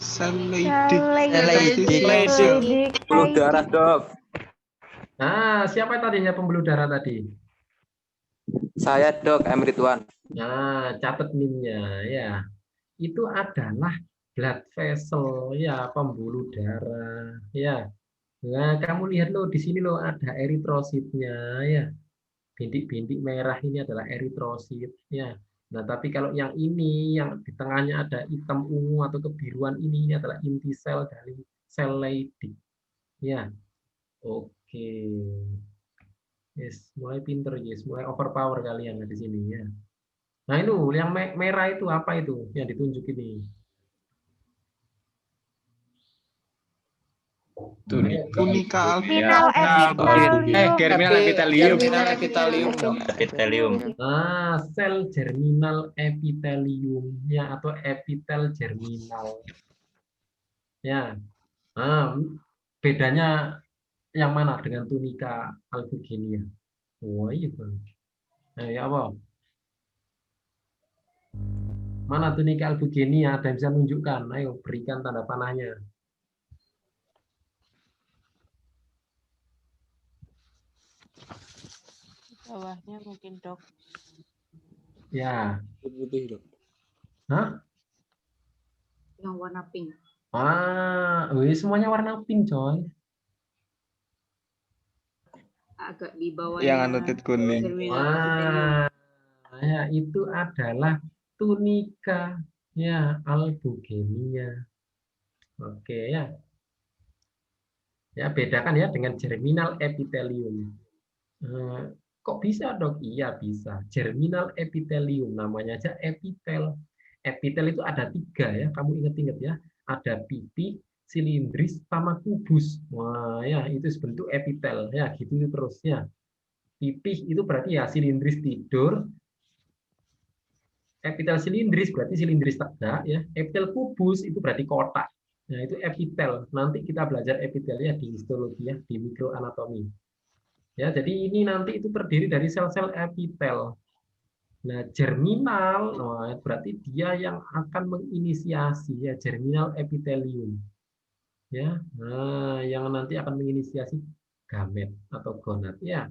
Selidik. Pembuluh darah, Dok. Nah, siapa tadinya pembuluh darah tadi? Saya, Dok, M. Ridwan. Nah, catat NIM-nya ya. Itu adalah blood vessel ya, pembuluh darah ya. Nah, kamu lihat loh di sini loh ada eritrositnya ya. Bintik-bintik merah ini adalah eritrosit ya. Nah, tapi kalau yang ini yang di tengahnya ada hitam ungu atau kebiruan ini adalah inti sel dari sel Leydig. Ya. Oke. Yes, mulai pinter yes, mulai overpower kalian di sini ya. Nah, itu yang merah itu apa itu yang ditunjuk ini? Tunika Terminal epitelium. Germinal epitelium. Epitelium. Ah, sel germinal epitelium ya, atau epitel germinal. Ya. Nah, bedanya yang mana dengan tunika albugenia? Oh iya, Bang. Nah, ya apa? Mana tunika albugenia? Ada yang bisa menunjukkan? Ayo berikan tanda panahnya. Bawahnya mungkin, Dok. Ya. Putih, Dok. Hah? Yang warna pink. Ah, semuanya warna pink, coy. Agak di bawah. Yang anu tit kuning. Wah, ya itu adalah tunika ya albugenia. Oke ya. Ya bedakan ya dengan germinal epitelium. Kok bisa, Dok? Iya bisa. Germinal epitelium namanya aja epitel. Epitel itu ada 3 ya. Kamu ingat-ingat ya. Ada pipih, silindris, sama kubus. Wah ya itu bentuk epitel ya. Gitu terus ya. Pipih itu berarti ya silindris tidur. Epitel silindris berarti silindris tegak ya. Epitel kubus itu berarti kotak. Nah, itu epitel. Nanti kita belajar epitel ya di histologi ya, di mikroanatomi. Ya, jadi ini nanti itu terdiri dari sel-sel epitel. Nah, germinal, berarti dia yang akan menginisiasi ya, germinal epitelium. Ya. Nah, yang nanti akan menginisiasi gamet atau gonad ya.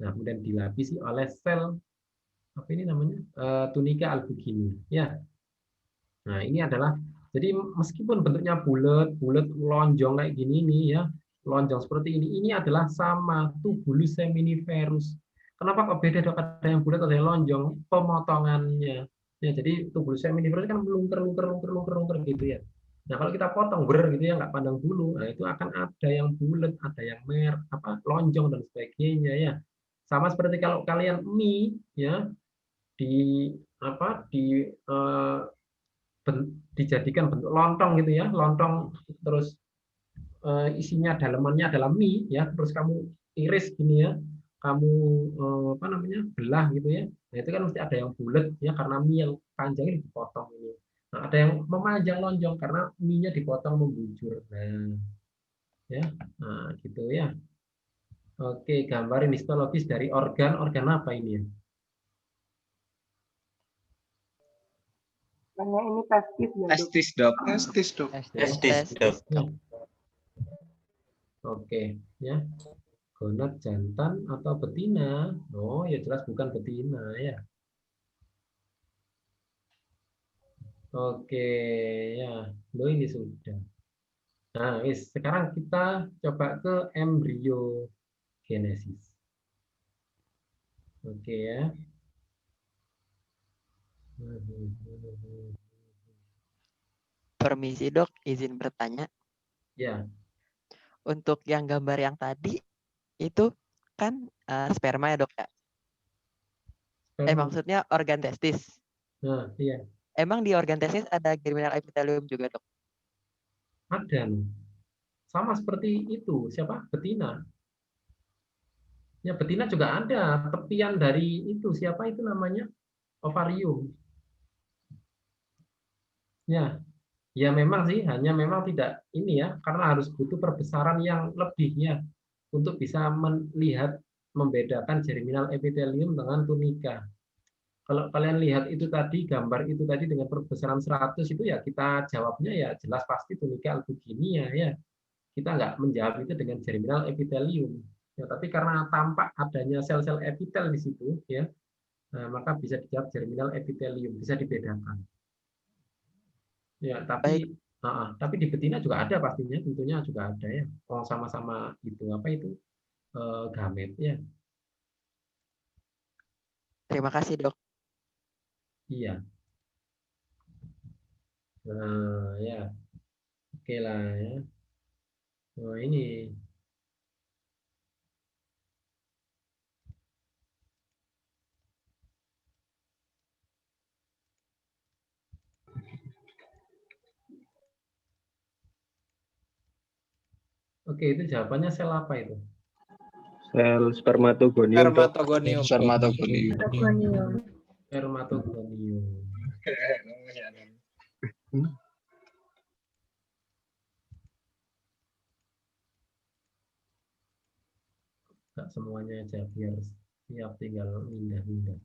Nah, kemudian dilapisi oleh sel apa ini namanya? Tunika albugini ya. Nah, ini adalah jadi meskipun bentuknya bulat lonjong kayak gini nih ya, lonjong seperti ini adalah sama tubulus seminiferus. Kenapa kok beda, Dok? Ada yang bulat, ada yang lonjong? Pemotongannya. Ya, jadi tubulus seminiferus kan melungker gitu ya. Nah, kalau kita potong gitu ya, nggak pandang bulu, nah itu akan ada yang bulat, ada yang lonjong dan sebagainya ya. Sama seperti kalau kalian mie ya dijadikan bentuk lontong gitu ya, lontong terus isinya dalamannya adalah mie ya, terus kamu iris gini ya, kamu belah gitu ya. Nah, itu kan mesti ada yang bulat ya karena mie yang panjang ini dipotong ini. Nah, ada yang memanjang lonjong karena mie-nya dipotong membujur. Nah, ya. Nah, gitu ya. Oke, gambarin histologis dari organ apa ini ya? Ini testis ya, Dok. Testis, Dok. Testis, Dok. Testis, Dok. Oke, ya. Gonad jantan atau betina? Oh, ya jelas bukan betina ya. Oke, ya. Loh ini sudah. Nah, sekarang kita coba ke embriogenesis. Oke ya. Permisi, Dok, izin bertanya. Ya. Untuk yang gambar yang tadi itu kan sperma ya, Dok ya? Maksudnya organ testis. Nah, iya. Emang di organ testis ada germinal epitelium juga, Dok? Ada. Sama seperti itu. Siapa? Betina. Ya, betina juga ada. Tepian dari itu. Siapa itu namanya? Ovarium. Ya. Ya memang sih, hanya memang tidak ini ya, karena harus butuh perbesaran yang lebihnya untuk bisa melihat membedakan germinal epitelium dengan tunika. Kalau kalian lihat itu tadi, gambar itu tadi dengan perbesaran 100 itu ya kita jawabnya ya jelas pasti tunika albuginia ya. Kita nggak menjawab itu dengan germinal epitelium. Ya, tapi karena tampak adanya sel-sel epitel di situ ya, maka bisa dijawab germinal epitelium, bisa dibedakan. Ya, tapi di betina juga ada pastinya, tentunya juga ada ya. Oh, sama-sama itu apa itu gamet ya. Terima kasih, Dok. Iya. Nah, ya. Oke lah ya. Oh, ini. Oke, itu jawabannya sel apa itu? Sel spermatogonium. Spermatogonium. Spermatogonium. Spermatogonium. Nggak semuanya aja biar siap tinggal pindah-pindah.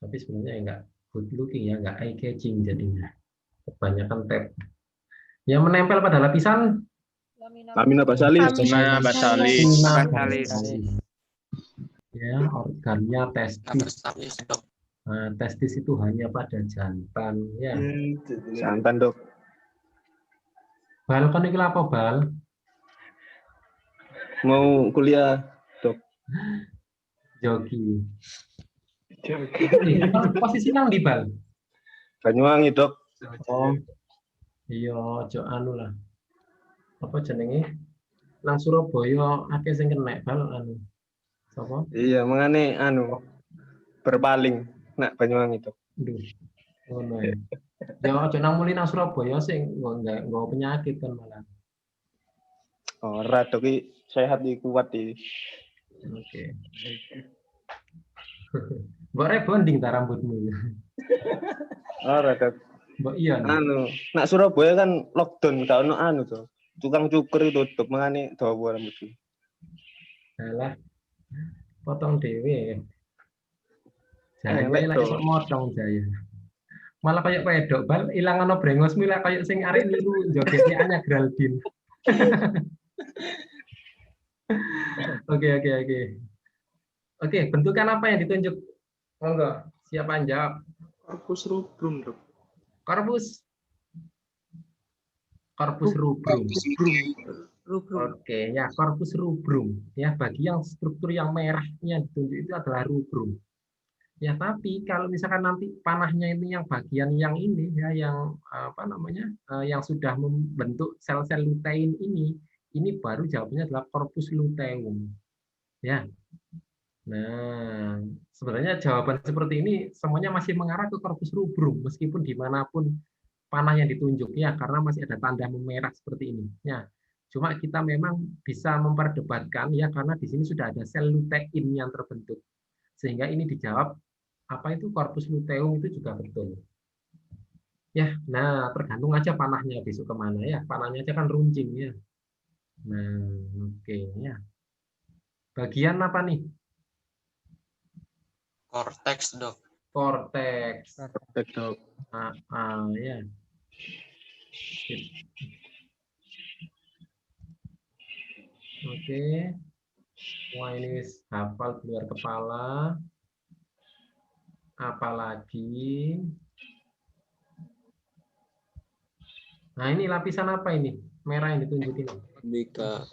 Tapi sebenarnya nggak good looking ya, nggak eye catching jadinya. Kebanyakan tab. Yang menempel pada lapisan Lamina basalis. Lamina basalis. Ya, organnya testis. Nah, testis itu hanya pada jantan ya. Santan, Dok. Bal kan iki apa bal? Mau kuliah, Dok. Jogi. Posisi nang di bal? Banyuwangi, Dok. Oh. Iya, ojo anu lah. Apa jenenge? Nang Surabaya akeh sing kena bal anu. Sapa? Iya, mengane berpaling nak Banyuwangi, Dok. Duh. Ngono ya. Ya ojo nang muli nang Surabaya sing enggak penyakit kan malah. Ora, Dok, iki sehat iki kuat iki. Oke. Mbok rebonding ta rambutmu. Ora, Dok. Mbok iya. Nak Surabaya kan lockdown, gak ono anu to. Tukang cukur itu tutup mangane dawa rambutku. Alah. Potong dhewe. Jaya Elek lek to. iso motong jaya. Malah kayak wedok bal ilang ana brengosmu lek kayak sing arek niru jogetnya Anya Graldin. Oke. Oke, bentukan apa yang ditunjuk? Monggo, siapa yang jawab? Corpus rubrum, Dok. Corpus rubrum. Oke, ya corpus rubrum. Ya, bagi yang struktur yang merahnya ditunjuk itu adalah rubrum. Ya, tapi kalau misalkan nanti panahnya ini yang bagian yang ini ya, yang apa namanya, yang sudah membentuk sel-sel lutein ini baru jawabannya adalah corpus luteum. Ya. Nah, sebenarnya jawaban seperti ini semuanya masih mengarah ke corpus rubrum meskipun dimanapun panah yang ditunjuk ya, karena masih ada tanda memerah seperti ini. Ya, cuma kita memang bisa memperdebatkan ya karena di sini sudah ada sel lutein yang terbentuk, sehingga ini dijawab apa itu corpus luteum itu juga betul. Ya, nah tergantung aja panahnya besok kemana ya, panahnya aja kan runcing ya. Nah, oke ya. Bagian apa nih? Cortex, Dok. Cortex. Dok. Ya. Oke. Wah, ini hafal keluar kepala. Apalagi. Nah, ini lapisan apa ini? Merah yang ditunjuk ini. Tunika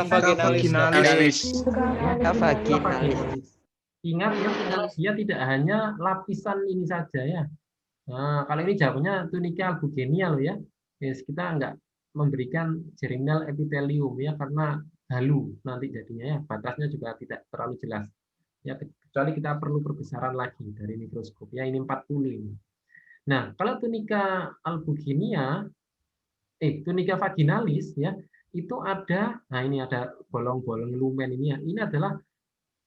vaginalis. Ingat ya, dia tidak hanya lapisan ini saja ya. Nah, kalau ini jawabannya tunika albugenia loh ya. Yes, kita nggak memberikan germinal epitelium ya karena halu nanti jadinya ya. Batasnya juga tidak terlalu jelas. Ya, kecuali kita perlu perbesaran lagi dari mikroskop. Ya, ini 40 ini. Nah, kalau tunika albugenia, tunika vaginalis ya, itu ada, nah ini ada bolong-bolong lumen ini ya. Ini adalah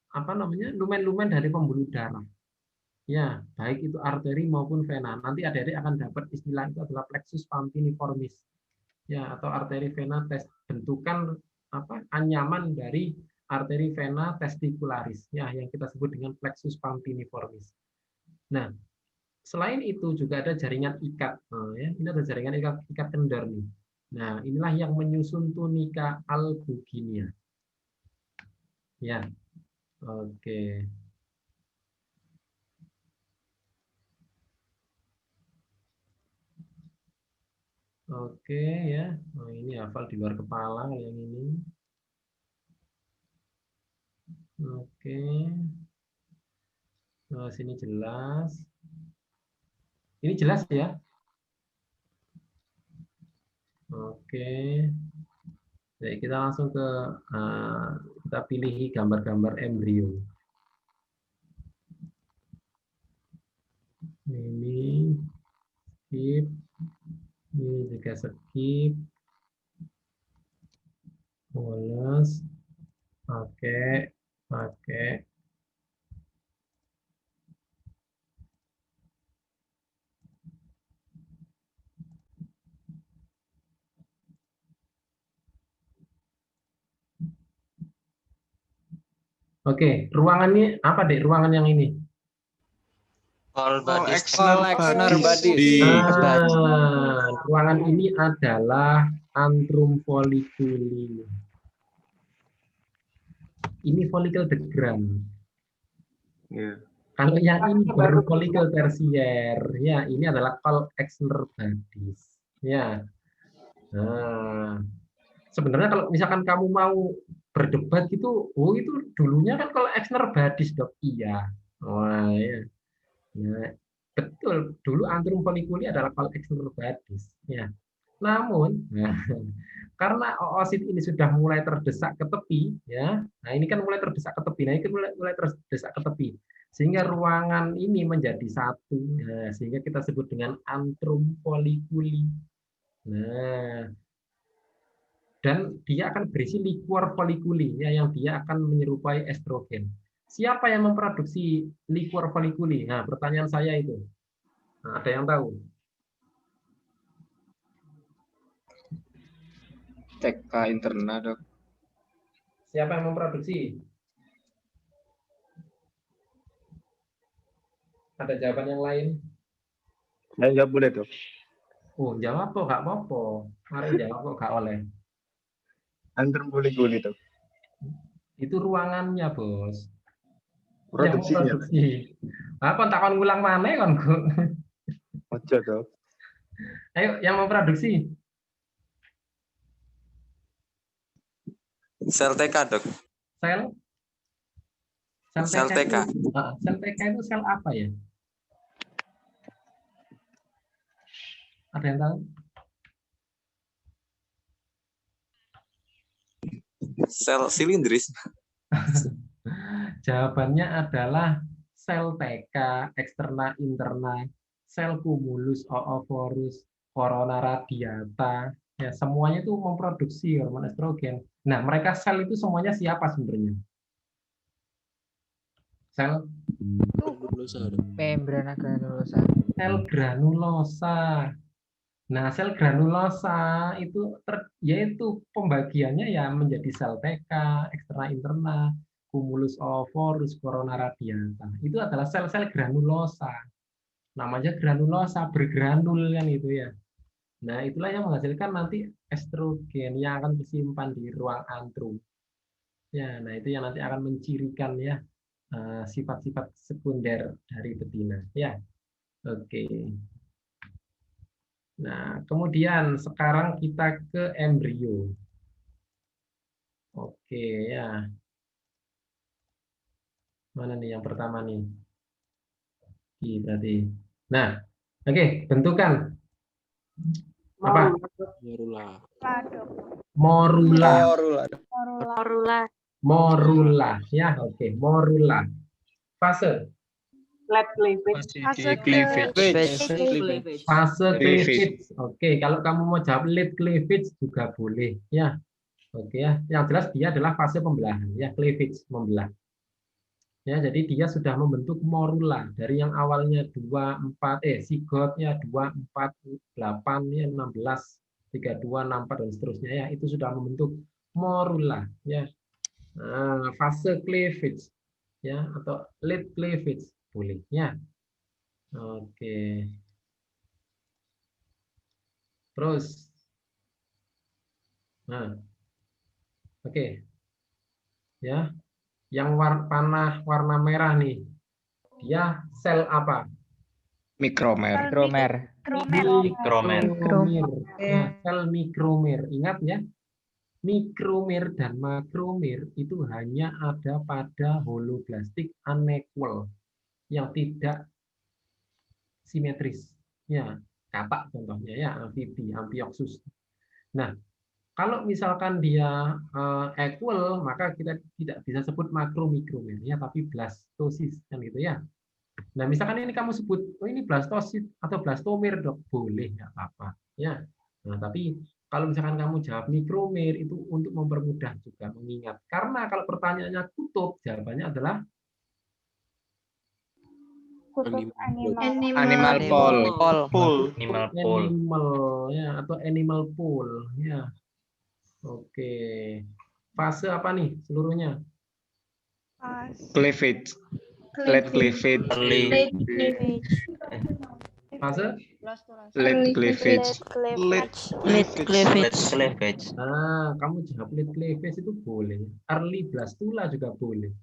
apa namanya lumen-lumen dari pembuluh darah. Ya, baik itu arteri maupun vena. Nanti adik-adik akan dapat istilah itu adalah plexus pampiniformis. Ya, atau arteri vena bentukan anyaman dari arteri vena testicularis, ya, yang kita sebut dengan plexus pampiniformis. Nah, selain itu juga ada jaringan ikat. Ya, ini ada jaringan ikat kendor nih. Nah, inilah yang menyusun tunika albuginia. Ya, oke. Oke ya. Oh, ini hafal di luar kepala yang ini. Oke. Nah, sini jelas. Ini jelas ya? Oke. Jadi kita langsung ke kita pilih gambar-gambar embrio. Ini skip. Ini juga skip. Bolos. Pakai. Oke, ruangannya apa, Dek? Ruangan yang ini? All bodies. Ruangan ini adalah antrum folliculi. Ini follicle degram. Iya. Kalau yang ini baru follicle tersier. Ya, ini adalah col exner badis. Ya. Nah, sebenarnya kalau misalkan kamu mau berdebat gitu, oh itu dulunya kan col exner badis, Dok. Iya. Wah, ya. Nah, betul, dulu antrum folliculi adalah col exner badis. Ya. Namun, karena oosit ini sudah mulai terdesak ke tepi, ya. Nah, ini kan mulai terdesak ke tepi. Nah, ini mulai terdesak ke tepi. Sehingga ruangan ini menjadi satu. Nah, sehingga kita sebut dengan antrum folliculi. Nah, dan dia akan berisi liquor folliculi, ya, yang dia akan menyerupai estrogen. Siapa yang memproduksi liquor folliculi? Nah, pertanyaan saya itu. Nah, ada yang tahu? TK interna, Dok. Siapa yang memproduksi? Ada jawaban yang lain? Saya nggak boleh, Dok. Oh, jawab kok nggak apa-apa. Mari jawab kok nggak oleh. Antrum folliculi, Dok. Itu ruangannya, Bos. Produksinya. Yang produksi. Nah, kon takon ngulang mana kon? Ojo, Dok. Ayo, yang memproduksi. Sel TK, Dok. Sel Sel TK. Sel TK itu sel apa ya? Ada yang tahu? Sel silindris. Jawabannya adalah sel TK, eksterna interna, sel cumulus oovorus, corona radiata, ya semuanya itu memproduksi hormon estrogen. Nah, mereka sel itu semuanya siapa sebenarnya? Sel Membrana granulosa. Sel granulosa. Nah, sel granulosa itu yaitu pembagiannya ya menjadi sel TK, eksterna interna, cumulus oovorus, corona radiata. Itu adalah sel-sel granulosa. Namanya granulosa, bergranul kan itu ya. Nah, itulah yang menghasilkan nanti estrogen yang akan disimpan di ruang antrum. Ya, nah itu yang nanti akan mencirikan ya sifat-sifat sekunder dari betina. Ya, oke. Nah, kemudian sekarang kita ke embrio. Oke ya. Mana nih yang pertama nih? Berarti. Nah, oke, bentukan. Apa? Morula. Ya, oke. Morula. Fase. Fase cleavage. Oke, kalau kamu mau jawab late cleavage juga boleh. Ya, oke ya. Yang jelas dia adalah fase pembelahan. Ya, cleavage membelah. Ya, jadi dia sudah membentuk morula dari yang awalnya 24 zigotnya 248 ya 16 32 64 dan seterusnya ya, itu sudah membentuk morula ya. Nah, fase cleavage ya atau late cleavage boleh ya. Oke. Terus nah. Oke. Ya. Yang panah warna merah nih, dia sel apa? Mikromer. Mikromer. Ya, sel mikromer. Ingat ya, mikromer dan makromer itu hanya ada pada holoblastik unequal yang tidak simetris. Ya, katak contohnya ya, amfibi, amphioxus. Nah, kalau misalkan dia equal, maka kita tidak bisa sebut makromikromer ya, tapi blastosis kan gitu ya. Nah, misalkan ini kamu sebut, oh ini blastosis atau blastomer, dok, boleh nggak apa-apa ya. Nah, tapi kalau misalkan kamu jawab mikromer itu untuk mempermudah juga mengingat. Karena kalau pertanyaannya kutub, jawabannya adalah Kutub Animal pole. animal ya atau animal pool ya. Oke. Fase apa nih seluruhnya? Cleavage. Late cleavage. Fase? Late cleavage. Nah, kamu jawab late cleavage itu boleh. Early blastula juga boleh.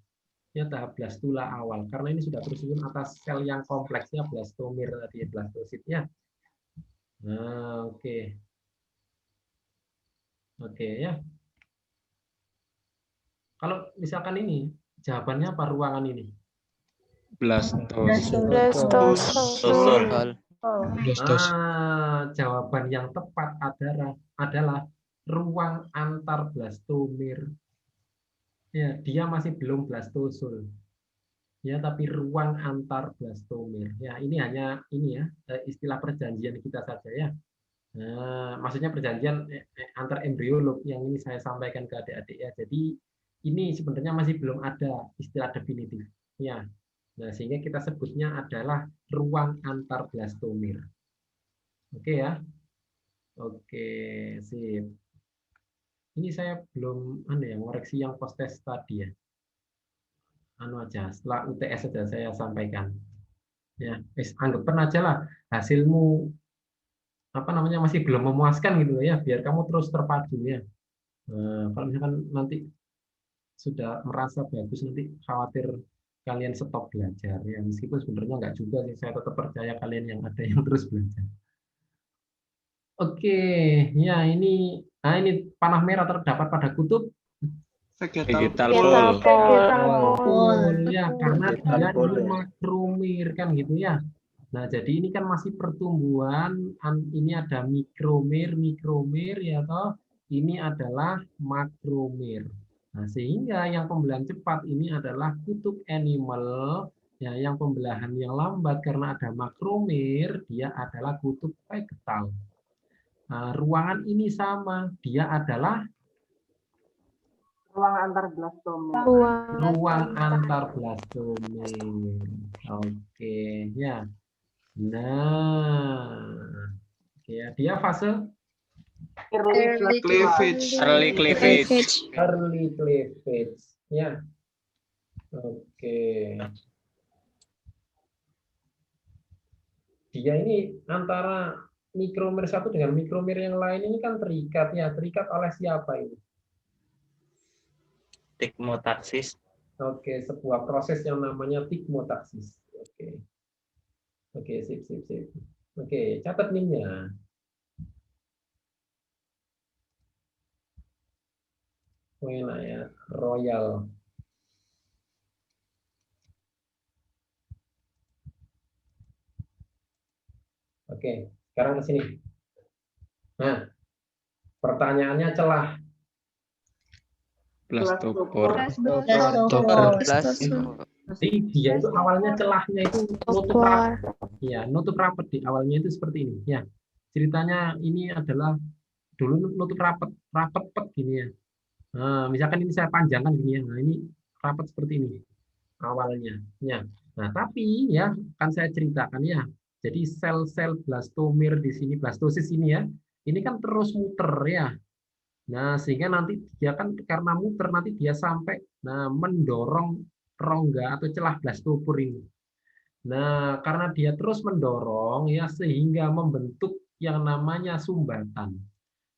Ya, tahap blastula awal. Karena ini sudah tersusun atas sel yang kompleksnya blastomir tadi, blastositnya. Nah, oke. Oke ya. Kalau misalkan ini, jawabannya apa ruangan ini? Jawaban yang tepat adalah ruang antar blastomir. Ya, dia masih belum blastosul. Ya, tapi ruang antar blastomir. Ya, ini hanya ini ya, istilah perjanjian kita saja ya. Nah, maksudnya perjanjian antar embriolog yang ini saya sampaikan ke adik-adik ya. Jadi ini sebenarnya masih belum ada istilah definitif. Ya. Nah, sehingga kita sebutnya adalah ruang antar blastomir. Oke ya. Oke, sip. Ini saya belum ngoreksi yang post test tadi ya. Aja, setelah UTS saja saya sampaikan. Ya, anggapkan aja lah hasilmu masih belum memuaskan gitu ya, biar kamu terus terpadu ya. Nah, kalau misalkan nanti sudah merasa bagus, nanti khawatir kalian stop belajar ya, meskipun sebenarnya enggak juga sih, saya tetap percaya kalian yang ada yang terus belajar. Oke, ya ini panah merah terdapat pada kutub Vegetal pole. Ya, karena dia makromir kan gitu ya. Nah, jadi ini kan masih pertumbuhan, ini ada mikromir ya toh. Ini adalah makromir. Nah, sehingga yang pembelahan cepat ini adalah kutub animal, ya, yang pembelahan yang lambat karena ada makromir, dia adalah kutub vegetal. Nah, ruangan ini sama, dia adalah Ruang antar blastomir. ruang antar blastomir. Oke, ya. Nah, oke ya, dia fase Early cleavage. ya. Oke. Dia ini antara mikromer satu dengan mikromer yang lain ini kan terikat ya. Terikat oleh siapa ini? Stigmotaxis. Oke, sebuah proses yang namanya stigmotaxis. Oke. Oke, sip. Oke, catat NIM-nya. Enak ya, Royal. Oke, sekarang ke sini. Nah, pertanyaannya celah. Blastopor. Jadi dia itu awalnya celahnya itu nutup rapat. Ya, nutup rapat di awalnya itu seperti ini. Ya, ceritanya ini adalah dulu nutup rapat gini ya. Nah, misalkan ini saya panjangkan gini ya. Nah, ini rapat seperti ini. awalnya. Ya. Nah, tapi ya kan saya ceritakan ya. Jadi sel-sel blastomir di sini, blastosis ini ya, ini kan terus muter ya. Nah, sehingga nanti dia kan karena muter nanti dia sampai mendorong rongga atau celah blastopor ini. Nah, karena dia terus mendorong ya sehingga membentuk yang namanya sumbatan,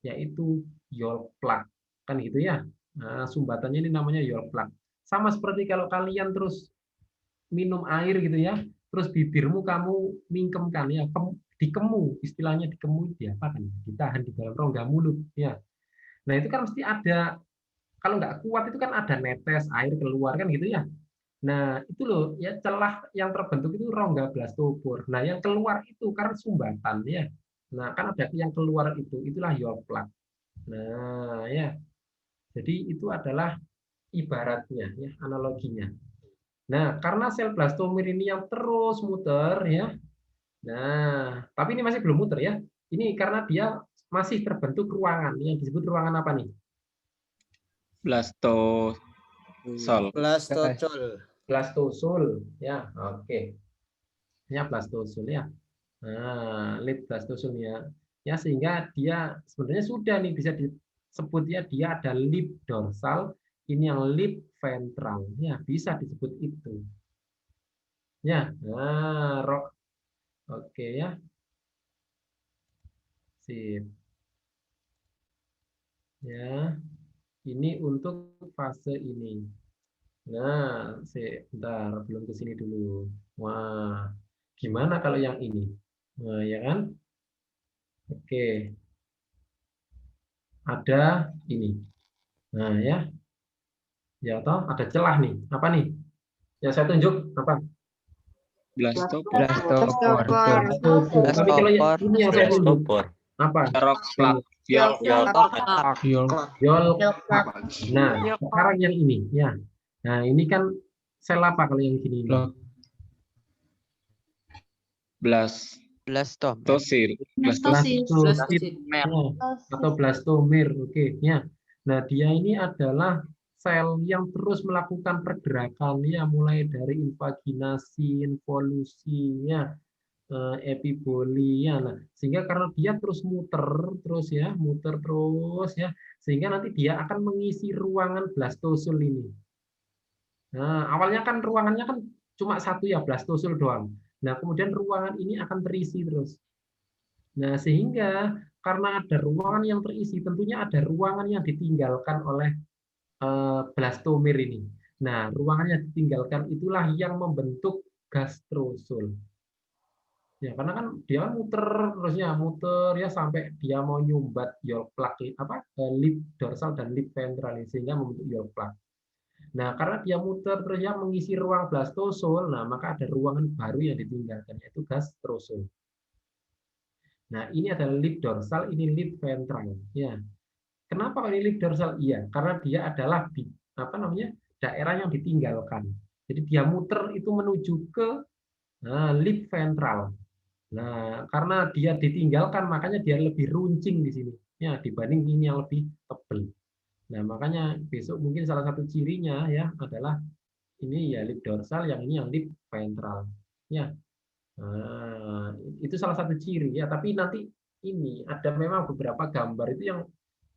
yaitu Yolk plug. Kan gitu ya. Nah, sumbatannya ini namanya Yolk plug. Sama seperti kalau kalian terus minum air gitu ya, terus bibirmu kamu mingkemkan ya, dikemu, istilahnya dikemu ya apa kan? Ditahan di dalam rongga mulut ya. Nah, itu kan mesti ada, kalau nggak kuat itu kan ada netes air keluar kan gitu ya. Nah, itu loh ya celah yang terbentuk itu rongga blastopor. Nah, yang keluar itu karena sumbatan ya. Nah, kan ada yang keluar itu, itulah Yolk plug. Nah, ya. Jadi itu adalah ibaratnya ya, analoginya. Nah, karena sel blastomir ini yang terus muter ya. Nah, tapi ini masih belum muter ya. Ini karena dia masih terbentuk ruangan yang disebut ruangan apa nih? Blastosol. Blastosol ya. Oke. Ini blastosol ya. Nah, lead blastosol ya. Ya sehingga dia sebenarnya sudah nih bisa disebut ya dia ada lip dorsal, ini yang lip ventral ya, bisa disebut itu. Ya. Nah, oke ya. Sip. Ya. Ini untuk fase ini. Nah, sebentar, belum ke sini dulu. Wah, gimana kalau yang ini? Nah, ya kan? Oke. Ada ini. Nah, ya. Ya toh, ada celah nih. Apa nih? Yang saya tunjuk apa? Blastopor. Tapi kalau yang ini yang saya tunjuk apa? Yolk plug. Yolk plug. Nah, sekarang yang ini ya. Nah, ini kan sel apa kalau yang gini? Blastosil. Atau blastomir. Oke, ya. Nah, dia ini adalah sel yang terus melakukan pergerakan ya, mulai dari invaginasi, involusi ya, epiboli ya. Nah, sehingga karena dia terus muter terus ya, sehingga nanti dia akan mengisi ruangan blastosul ini. Nah, awalnya kan ruangannya kan cuma satu ya, blastosul doang. Nah, kemudian ruangan ini akan terisi terus. Nah, sehingga karena ada ruangan yang terisi, tentunya ada ruangan yang ditinggalkan oleh blastomir ini. Nah, ruangan yang ditinggalkan itulah yang membentuk gastrosul. Ya, karena kan dia muter terusnya, muter ya sampai dia mau nyumbat Yolk plug lip dorsal dan lip ventral sehingga membentuk Yolk plug. Nah, karena dia muter terus ya mengisi ruang blastosul, nah maka ada ruangan baru yang ditinggalkan yaitu gastrosul. Nah, ini adalah lip dorsal, ini lip ventral. Ya, kenapa ini lip dorsal? Iya, karena dia adalah daerah yang ditinggalkan. Jadi dia muter itu menuju ke lip ventral. Nah, karena dia ditinggalkan, makanya dia lebih runcing di sini. Ya, dibanding ini yang lebih tebal. Nah, makanya besok mungkin salah satu cirinya ya adalah ini ya lip dorsal, yang ini yang lip ventral. Ya. Nah, itu salah satu ciri ya, tapi nanti ini ada memang beberapa gambar itu yang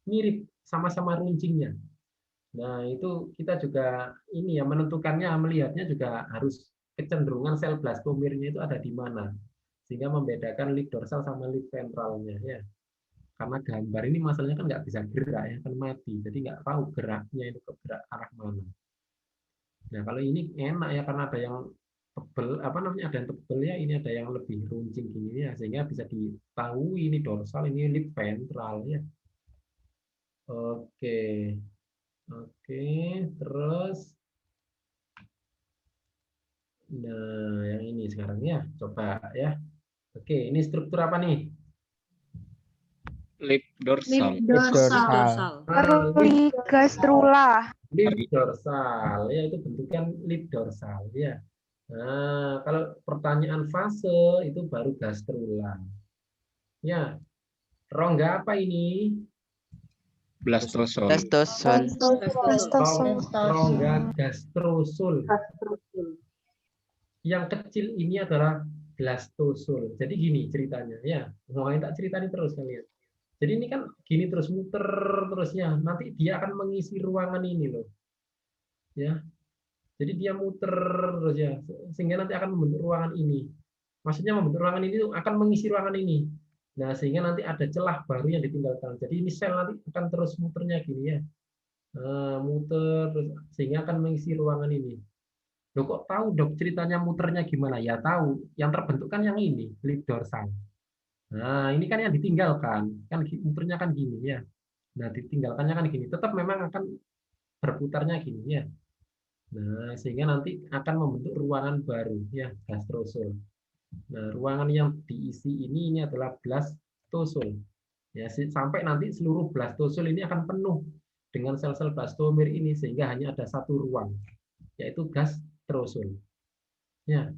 mirip sama-sama runcingnya. Nah, itu kita juga ini ya menentukannya, melihatnya juga harus kecenderungan sel blastomirnya itu ada di mana. Sehingga membedakan lip dorsal sama lip ventralnya ya. Karena gambar ini masalahnya kan nggak bisa gerak ya, kan mati. Jadi nggak tahu geraknya itu ke gerak arah mana. Nah, kalau ini enak ya karena ada yang tebel, ada yang tebel ya, ini ada yang lebih runcing gini ya, sehingga bisa diketahui ini dorsal, ini lip ventral ya. Oke. Oke, terus nah yang ini sekarang ya, coba ya. Oke, ini struktur apa nih? Lip dorsal. Early gastrula. Lip dorsal ya, itu bentuknya lip dorsal ya. Nah, kalau pertanyaan fase itu baru gastrula. Ya. Rongga apa ini? Blastosol. Blastosol. Rongga gastrosul. Yang kecil ini adalah blastosul. Jadi gini ceritanya ya. Mau tak ceritain terus kalian. Jadi ini kan gini terus muter terusnya. Nanti dia akan mengisi ruangan ini loh. Ya. Jadi dia muter terus ya. Sehingga nanti akan membentuk ruangan ini. Maksudnya membentuk ruangan ini akan mengisi ruangan ini. Nah, sehingga nanti ada celah baru yang ditinggalkan. Jadi ini sel nanti akan terus muternya gini ya. Nah, muter terus, sehingga akan mengisi ruangan ini. Loh kok tahu dok ceritanya muternya gimana? Ya tahu, yang terbentuk kan yang ini, lip dorsal. Nah, ini kan yang ditinggalkan. Kan muternya kan gini ya. Nah, ditinggalkannya kan gini. Tetap memang akan berputarnya gini ya. Nah, sehingga nanti akan membentuk ruangan baru ya, gastrosul. Nah, ruangan yang diisi ini adalah blastosul. Ya, sampai nanti seluruh blastosul ini akan penuh dengan sel-sel blastomir ini sehingga hanya ada satu ruang, yaitu gastrosul. Ya.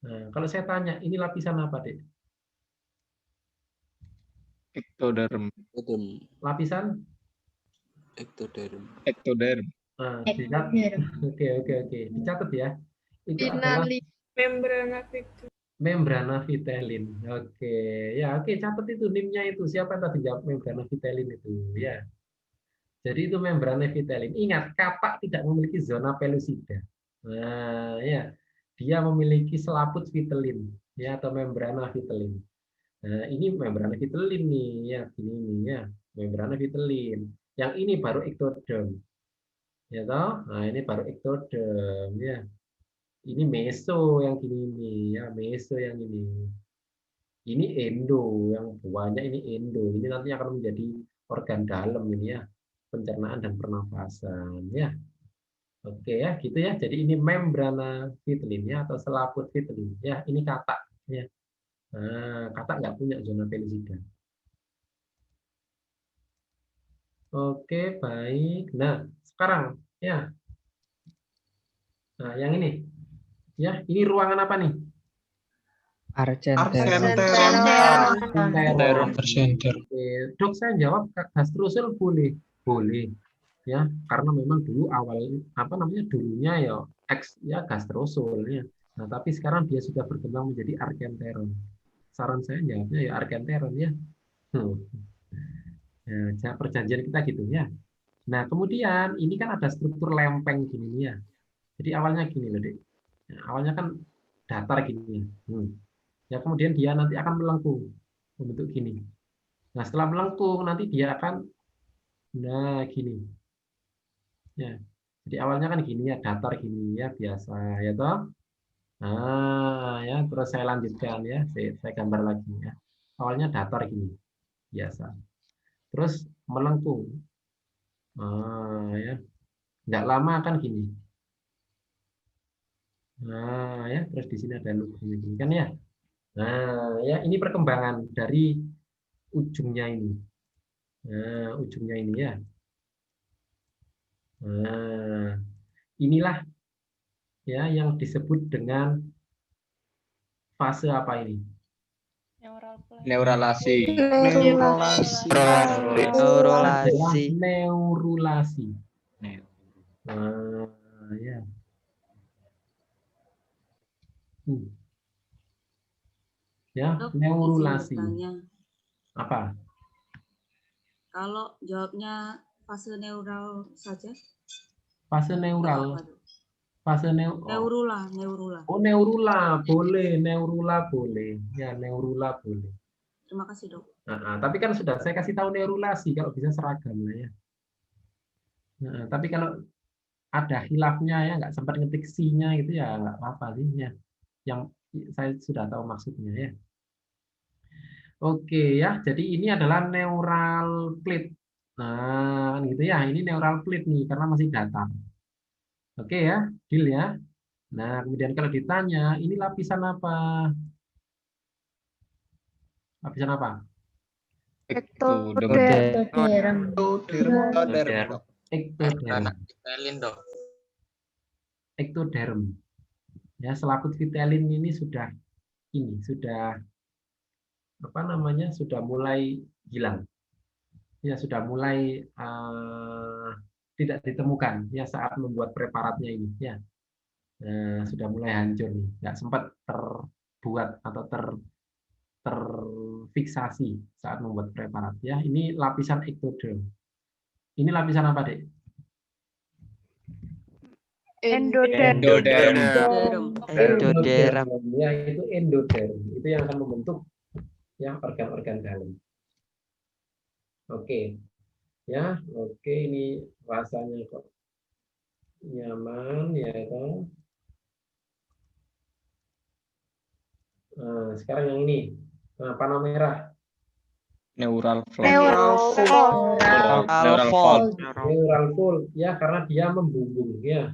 Nah, kalau saya tanya, ini lapisan apa, Dek? Ektoderm. Lapisan? Ektoderm. Ektoderm. Nah, Oke. Dicatat ya. Itu adalah membrana vitelin. Oke, ya oke, catat itu NIM-nya itu. Siapa yang tadi jawab membrana vitelin itu? Ya. Jadi itu membrana vitelin. Ingat, katak tidak memiliki zona pellucida. Nah, ya. Dia memiliki selaput vitelin ya atau membrana vitelin. Nah, ini membrana vitelin nih ya, ini ya, membrana vitelin. Yang ini baru ektoderm. Ya toh? Nah, ini baru ektoderm ya. Ini meso yang gini nih ya, meso yang ini. Ini endo yang banyak, ini endo. Ini nanti akan menjadi organ dalam ini ya, pencernaan dan pernafasan ya. Oke ya, gitu ya. Jadi ini membrana vitelin ya atau selaput vitelin ya. Ini katak ya. Nah, katak nggak punya zona pellucida. Oke, baik. Nah, sekarang ya. Nah, yang ini. Ya, ini ruangan apa nih? Argenterum. Oke, dok saya jawab gastrosul boleh, boleh, ya karena memang dulu awal apa namanya dulunya ya X ya gastrosul ya. Nah tapi sekarang dia sudah berkembang menjadi argenterum. Saran saya jawabnya ya argenterum ya. Ya, perjanjian kita gitu ya. Nah kemudian ini kan ada struktur lempeng gini ya. Jadi awalnya gini loh dek. Ya, awalnya kan datar gini. Ya kemudian dia nanti akan melengkung membentuk gini. Nah setelah melengkung nanti dia akan nah gini. Ya. Jadi awalnya kan gini ya datar gini ya biasa ya toh. Nah ya terus saya lanjutkan ya. Saya gambar lagi ya. Awalnya datar gini biasa. Terus melengkung. Nah ya. Nggak lama kan gini. Nah ya terus di sini ada lubang gini kan ya. Nah ya ini perkembangan dari ujungnya ini. Nah, ujungnya ini ya. Nah, inilah ya yang disebut dengan fase apa ini? Neuralasi. Neurulasi. Nah, ya. Ya, Dok, neurulasi. izin bertanya. Apa? Kalau jawabnya fase neural saja? Fase neural. Fase Neurula. Oh, neurula boleh, neurula boleh. Ya, neurula boleh. Terima kasih, Dok. Nah, tapi kan sudah saya kasih tahu neurulasi kalau bisa seragam lah ya. Nah, tapi kalau ada khilafnya ya nggak sempat ngetik C-nya gitu ya nggak apa-apa sih ya. Yang saya sudah tahu maksudnya ya. Oke ya, jadi ini adalah neural plate. Nah, gitu ya. Ini neural plate nih karena masih datar. Oke ya, deal ya. Nah, kemudian kalau ditanya, ini lapisan apa? Lapisan apa? Ektoderm. Ektoderm. Ya, selaput vitelin ini sudah apa namanya? Sudah mulai hilang. ya sudah mulai tidak ditemukan ya saat membuat preparatnya ini ya. Sudah mulai hancur nih, nggak sempat terbuat atau terfiksasi saat membuat preparat ya. Ini lapisan ektoderm. Ini lapisan apa, Dek? Endoderm. Endoderm. Ya, itu endoderm. Itu yang akan membentuk ya organ-organ dalam. Oke. Ya, oke, ini rasanya kok nyaman ya kan. Nah, sekarang yang ini. Nah, panah merah. Neural fold. Neural fold. Neural fold ya karena dia membumbung ya.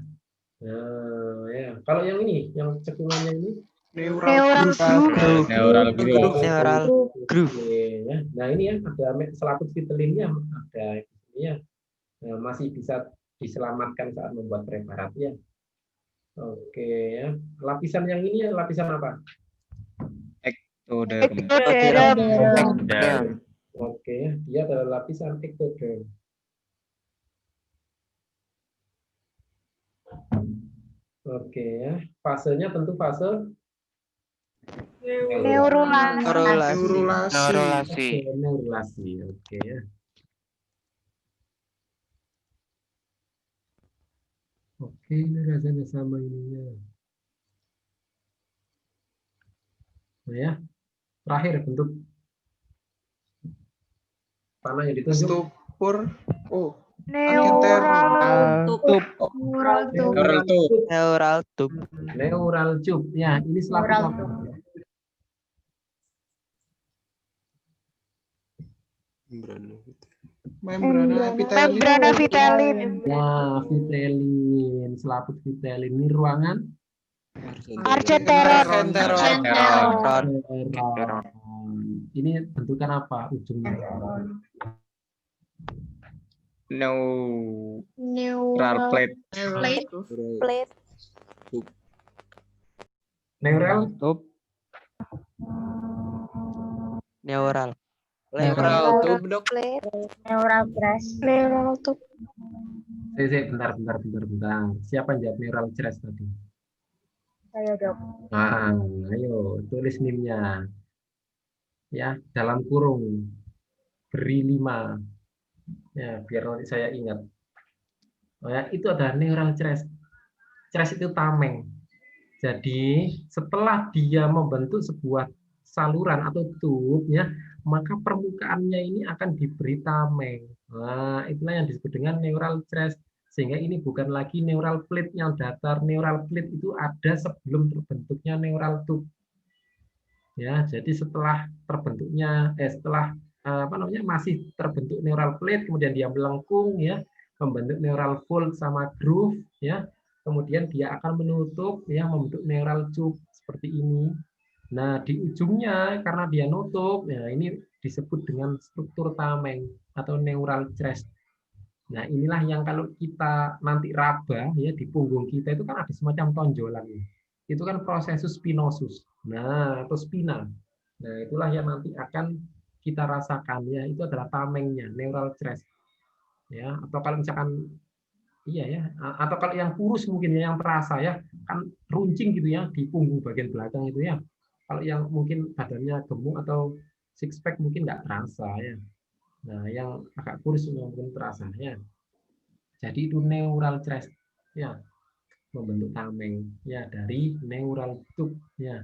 Nah, ya. Kalau yang ini, yang cekungannya ini Neural groove. Neural groove. Neural groove. Oke, ya. Nah, ini ya ada selaput vitelinnya ada ini ya. Nah, masih bisa diselamatkan saat membuat preparat ya. Oke ya. Lapisan yang ini ya lapisan apa? Ektoderm. Ektoderm. Oke ya, dia adalah lapisan ektoderm. Oke ya, fasenya tentu fase neurulasi. Oke ya. Oke, ini rasanya sama ininya. Nah ya, terakhir bentuk panah yang ditunjuk. Stupor. Oh. Neural tube. Neural tube. Neural tube. Ya, ini selaput apa? Membrana Membrana vitelin. Nah, vitelin, selaput vitelin. Ini ruangan Argenteron. Ini bentukan apa ujungnya? Neural plate. Neural Tube. Neural. Neural tube, Dok. Neural crest. Neural tube. bentar. Siapa yang jawab neural crest tadi? Saya, Dok. Nah, ayo tulis NIM-nya. Ya, dalam kurung beri 5. Ya, biar nanti saya ingat. Oh ya, itu adalah neural crest. Crest itu tameng. Jadi, setelah dia membentuk sebuah saluran atau tube ya, maka permukaannya ini akan diberi tameng. Nah, itulah yang disebut dengan neural crest. Sehingga ini bukan lagi neural plate yang datar. Neural plate itu ada sebelum terbentuknya neural tube. Ya, jadi setelah terbentuknya masih terbentuk neural plate, kemudian dia melengkung ya, membentuk neural fold sama groove ya. Kemudian dia akan menutup ya, membentuk neural tube seperti ini. Nah, di ujungnya karena dia nutup, ya ini disebut dengan struktur tameng atau neural crest. Nah, inilah yang kalau kita nanti raba ya di punggung kita itu kan ada semacam tonjolan. Itu kan prosesus spinosus. Nah, atau spina. Nah, itulah yang nanti akan kita rasakan ya, itu adalah tamengnya, neural crest. Ya, atau kalau misalkan iya ya, atau kalau yang kurus mungkin ya yang terasa ya, kan runcing gitu ya di punggung bagian belakang itu ya. Kalau yang mungkin badannya gemuk atau six pack mungkin nggak terasa ya. Nah, yang agak kurus mungkin terasa ya. Jadi itu neural crest ya, membentuk tameng ya dari neural tube ya.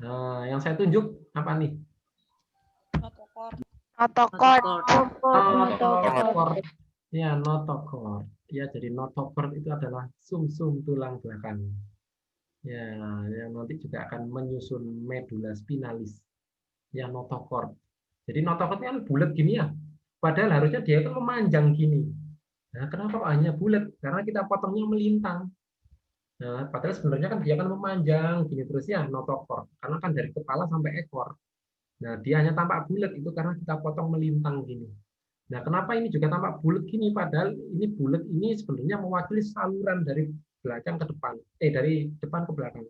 Nah, yang saya tunjuk apa nih? Notochord. Notochord. Ya, notochord. Ya, jadi notochord itu adalah sumsum tulang belakang. Ya, yang nanti juga akan menyusun medula spinalis. Ya, notochord. Jadi notochord kan bulat gini ya. Padahal harusnya dia itu memanjang gini. Nah, kenapa hanya bulat? Karena kita potongnya melintang. Nah, padahal sebenarnya kan dia kan memanjang gini terus ya, notochord. Karena kan dari kepala sampai ekor. Nah, dia hanya tampak bulat itu karena kita potong melintang gini. Nah, kenapa ini juga tampak bulat gini? Padahal ini bulat ini sebenarnya mewakili saluran dari belakang ke depan, dari depan ke belakang.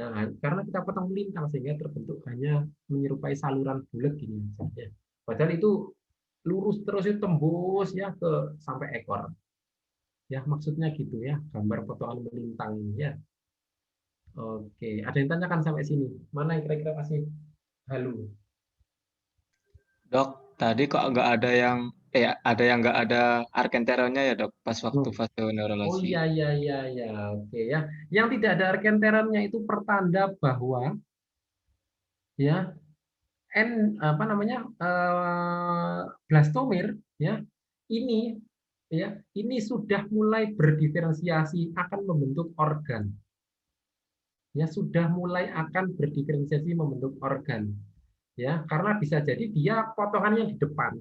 Nah, karena kita potong melintang sehingga terbentuk hanya menyerupai saluran bulat gini saja. Padahal itu lurus terus itu tembus ya ke sampai ekor. Ya, maksudnya gitu ya, gambar potongan melintang ya. Oke, ada yang tanyakan sampai sini? Mana yang kira-kira masih halu? Dok, tadi kok nggak ada yang ada yang nggak ada arkenteronnya ya dok pas waktu fase Oh neuralasi. iya, oke ya. Yang tidak ada arkenteronnya itu pertanda bahwa ya blastomir ya ini sudah mulai berdiferensiasi akan membentuk organ. Ya sudah mulai akan berdiferensiasi membentuk organ. Ya, karena bisa jadi dia potongannya di depan.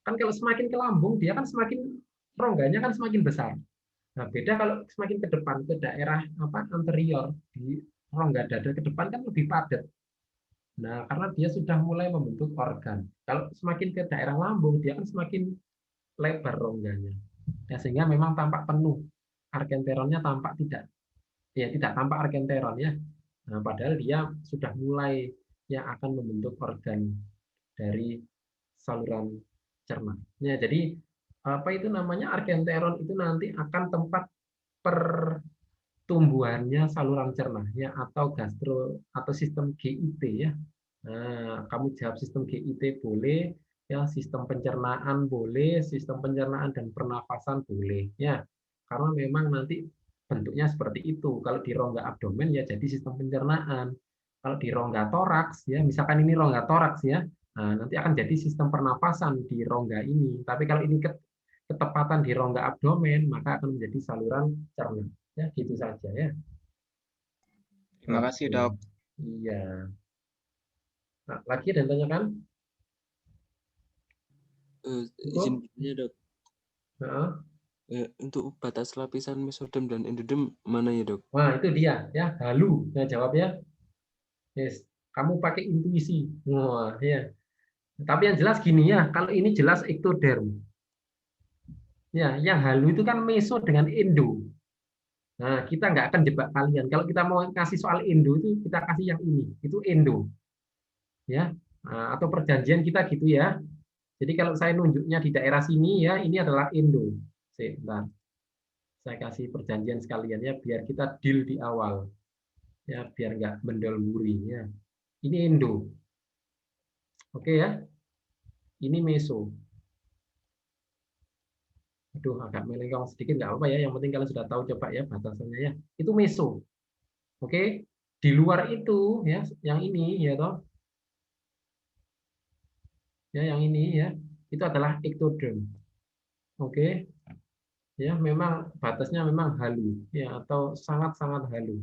Kan kalau semakin ke lambung dia kan semakin rongganya kan semakin besar. Nah, beda kalau semakin ke depan ke daerah anterior di rongga dada ke depan kan lebih padat. Nah, karena dia sudah mulai membentuk organ. Kalau semakin ke daerah lambung dia kan semakin lebar rongganya. Ya, sehingga memang tampak penuh. Arkenteronnya tampak tidak tampak arkenteron ya. Nah, padahal dia sudah mulai yang akan membentuk organ dari saluran cerna. Ya, jadi apa itu namanya arkenteron itu nanti akan tempat pertumbuhannya saluran cerna ya atau gastro atau sistem GIT ya. Nah, kamu jawab sistem GIT boleh ya, sistem pencernaan boleh, sistem pencernaan dan pernafasan boleh ya. Karena memang nanti bentuknya seperti itu. Kalau di rongga abdomen ya jadi sistem pencernaan. Kalau di rongga toraks ya, misalkan ini rongga toraks ya, nah, nanti akan jadi sistem pernapasan di rongga ini. Tapi kalau ini ketepatan di rongga abdomen, maka akan menjadi saluran cerna. Ya, gitu saja ya. Terima kasih dok. Iya. Nah, lagi ada yang tanyakan? Izin bertanya dok. Nah. Untuk batas lapisan mesodem dan endodem mana ya dok? Wah itu dia ya, halu. Nah jawabnya, yes. Kamu pakai intuisi. Wah ya. Tapi yang jelas gini ya, kalau ini jelas ektoderm. Ya, yang halu itu kan meso dengan endo. Nah kita nggak akan jebak kalian. Kalau kita mau kasih soal endo itu kita kasih yang ini, itu endo. Ya, nah, atau perjanjian kita gitu ya. Jadi kalau saya nunjuknya di daerah sini ya, ini adalah endo. Sebentar. Saya kasih perjanjian sekalian ya, biar kita deal di awal. Ya, biar nggak mendolburi ya. Ini endo. Oke ya. Ini meso. Aduh, agak melengkung sedikit nggak apa-apa ya. Yang penting kalian sudah tahu coba ya batasannya ya. Itu meso. Oke. Di luar itu ya, yang ini ya toh. Ya, yang ini ya. Itu adalah ektoderm. Oke. Ya, memang batasnya memang halu ya atau sangat-sangat halu.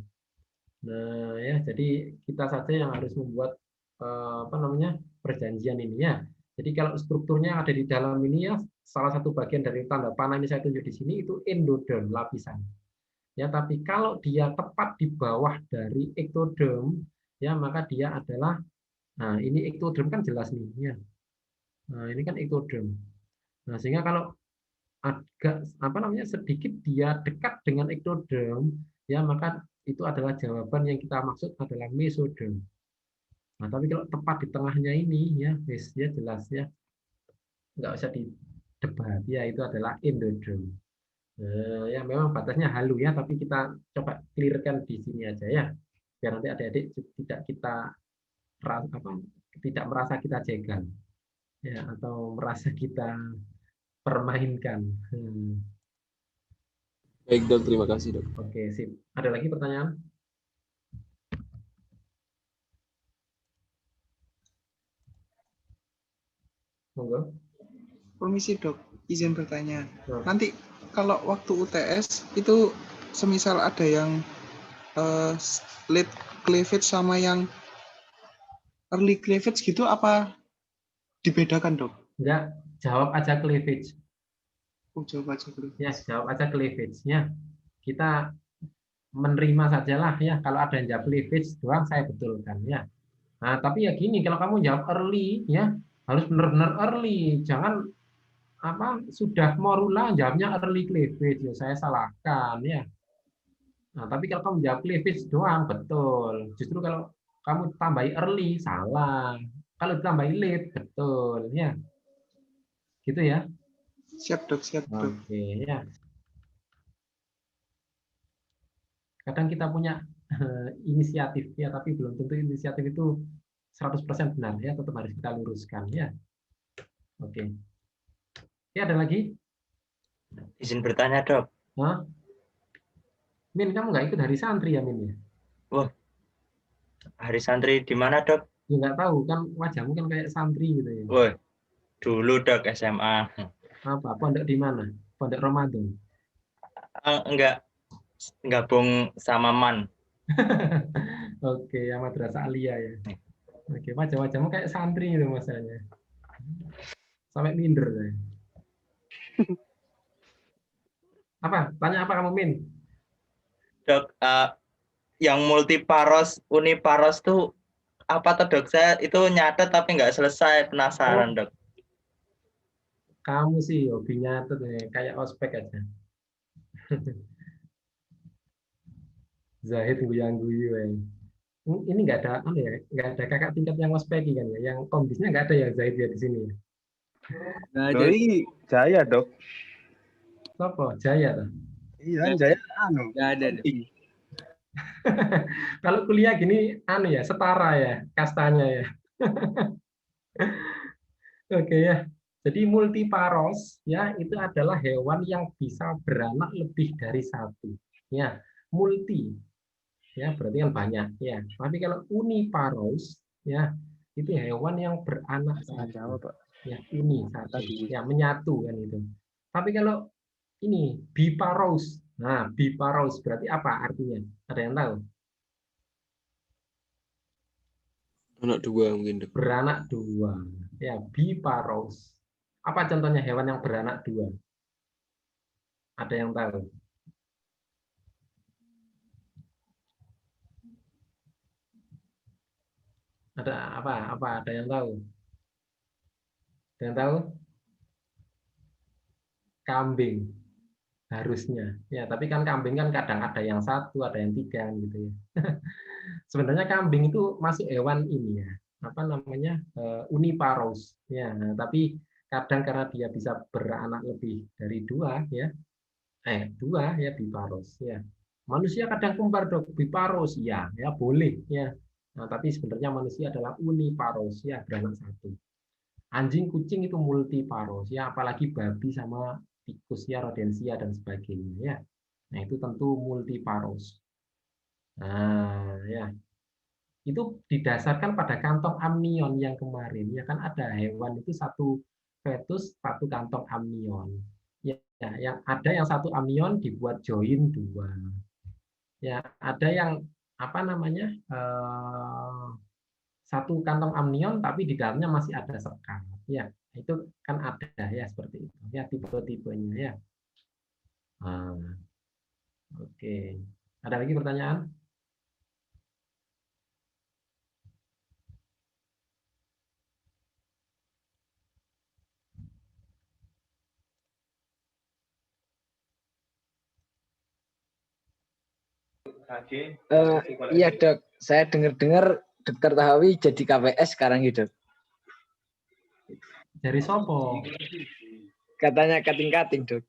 Nah, ya jadi kita saja yang harus membuat perjanjian ini ya. Jadi kalau strukturnya ada di dalam ini ya, salah satu bagian dari tanda panah ini saya tunjuk di sini itu endoderm lapisan. Ya, tapi kalau dia tepat di bawah dari ektoderm ya, maka dia adalah ini ektoderm kan jelas nih ya. Nah, ini kan ektoderm. Nah, sehingga kalau agak sedikit dia dekat dengan ektoderm ya, maka itu adalah jawaban yang kita maksud adalah mesoderm. Nah, tapi kalau tepat di tengahnya ini ya, ya jelas ya, nggak usah didebat ya, itu adalah endoderm. Nah, ya memang batasnya halu ya, tapi kita coba clearkan di sini aja ya, biar nanti adik-adik tidak tidak merasa kita jegal ya, atau merasa kita permainkan. Baik dok, terima kasih dok. Oke, sip. Ada lagi pertanyaan? Monggo. Permisi dok, izin bertanya. Nanti kalau waktu UTS itu semisal ada yang late cleavage sama yang early cleavage gitu, apa dibedakan dok? Enggak, jawab aja cleavage. Jawab aja cleavage. Ya, jawab aja cleavage-nya. Kita menerima sajalah ya, kalau ada yang jawab cleavage doang saya betulkan ya. Nah, tapi ya gini, kalau kamu jawab early ya, harus benar-benar early. Jangan sudah morula jawabnya early cleavage ya, saya salahkan ya. Nah, tapi kalau kamu jawab cleavage doang betul. Justru kalau kamu tambahi early salah. Kalau tambahi late betul ya. Gitu ya. Siap dok, siap dok. Oke ya. Kadang kita punya inisiatif ya, tapi belum tentu inisiatif itu 100% benar ya, tetap harus kita luruskan ya. Oke. Ya, ada lagi? Izin bertanya dok. Hah? Min, kamu nggak ikut hari santri ya, Min ya? Wah, hari santri di mana dok? Ya nggak tahu, kan wajahmu kan kayak santri gitu ya. Wah, dulu dok SMA. Apa? Pondok di mana? Pondok Ramadan? Enggak, gabung sama MAN. Oke, ya madrasah aliyah ya. Oke, wajah-wajahmu kayak santri itu masanya. Sampai minder saya. Apa? Tanya apa kamu, Min? Dok, yang multiparos, uniparos tuh apa tuh dok? Saya itu nyatet tapi nggak selesai, penasaran dok. Kamu sih hobinya tuh kayak ospek aja. Zahid guyang-guyu ya. Ini nggak ada nggak ada kakak tingkat yang ospeki kan ya, yang kombisnya nggak ada ya Zahid ya di sini. Nah, jadi Jaya dok. Sopo Jaya tuh. Iya, Jaya anu. Nggak ada. Kalau kuliah gini ya setara ya kastanya ya. Oke ya. Jadi multiparos ya itu adalah hewan yang bisa beranak lebih dari satu. Ya, multi ya berarti kan banyak ya. Tapi kalau uniparos ya itu hewan yang beranak satu. Ya, uni satu ya menyatu kan itu. Tapi kalau ini biparos. Nah, biparos berarti apa artinya? Ada yang tahu? Anak dua mungkin dok. Beranak dua. Ya, biparos. Apa contohnya hewan yang beranak dua? Ada yang tahu? Ada apa? Ada yang tahu? Ada yang tahu? Kambing harusnya. Ya, tapi kan kambing kan kadang ada yang satu, ada yang tiga gitu ya. Sebenarnya kambing itu masuk hewan ini ya. Apa namanya? Uniparos. Ya, tapi kadang karena dia bisa beranak lebih dari dua ya. Dua ya biparos ya. Manusia kadang kembar dok biparos ya boleh ya. Nah, tapi sebenarnya manusia adalah uniparos ya beranak satu. Anjing kucing itu multiparos ya, apalagi babi sama tikus ya rodensia dan sebagainya ya. Nah, itu tentu multiparos. Nah, ya. Itu didasarkan pada kantong amnion yang kemarin ya kan ada hewan itu satu fetus satu kantong amnion. Ya, yang ada yang satu amnion dibuat join dua. Ya, ada yang apa namanya? Satu kantong amnion tapi di dalamnya masih ada sekat. Ya, itu kan ada ya seperti itu. Ya, tipe-tipenya ya. Oke. Ada lagi pertanyaan? Iya dok, saya dengar-dengar Dokter Tahawi jadi KPS sekarang gitu. Dari sopo? Katanya kating-kating dok.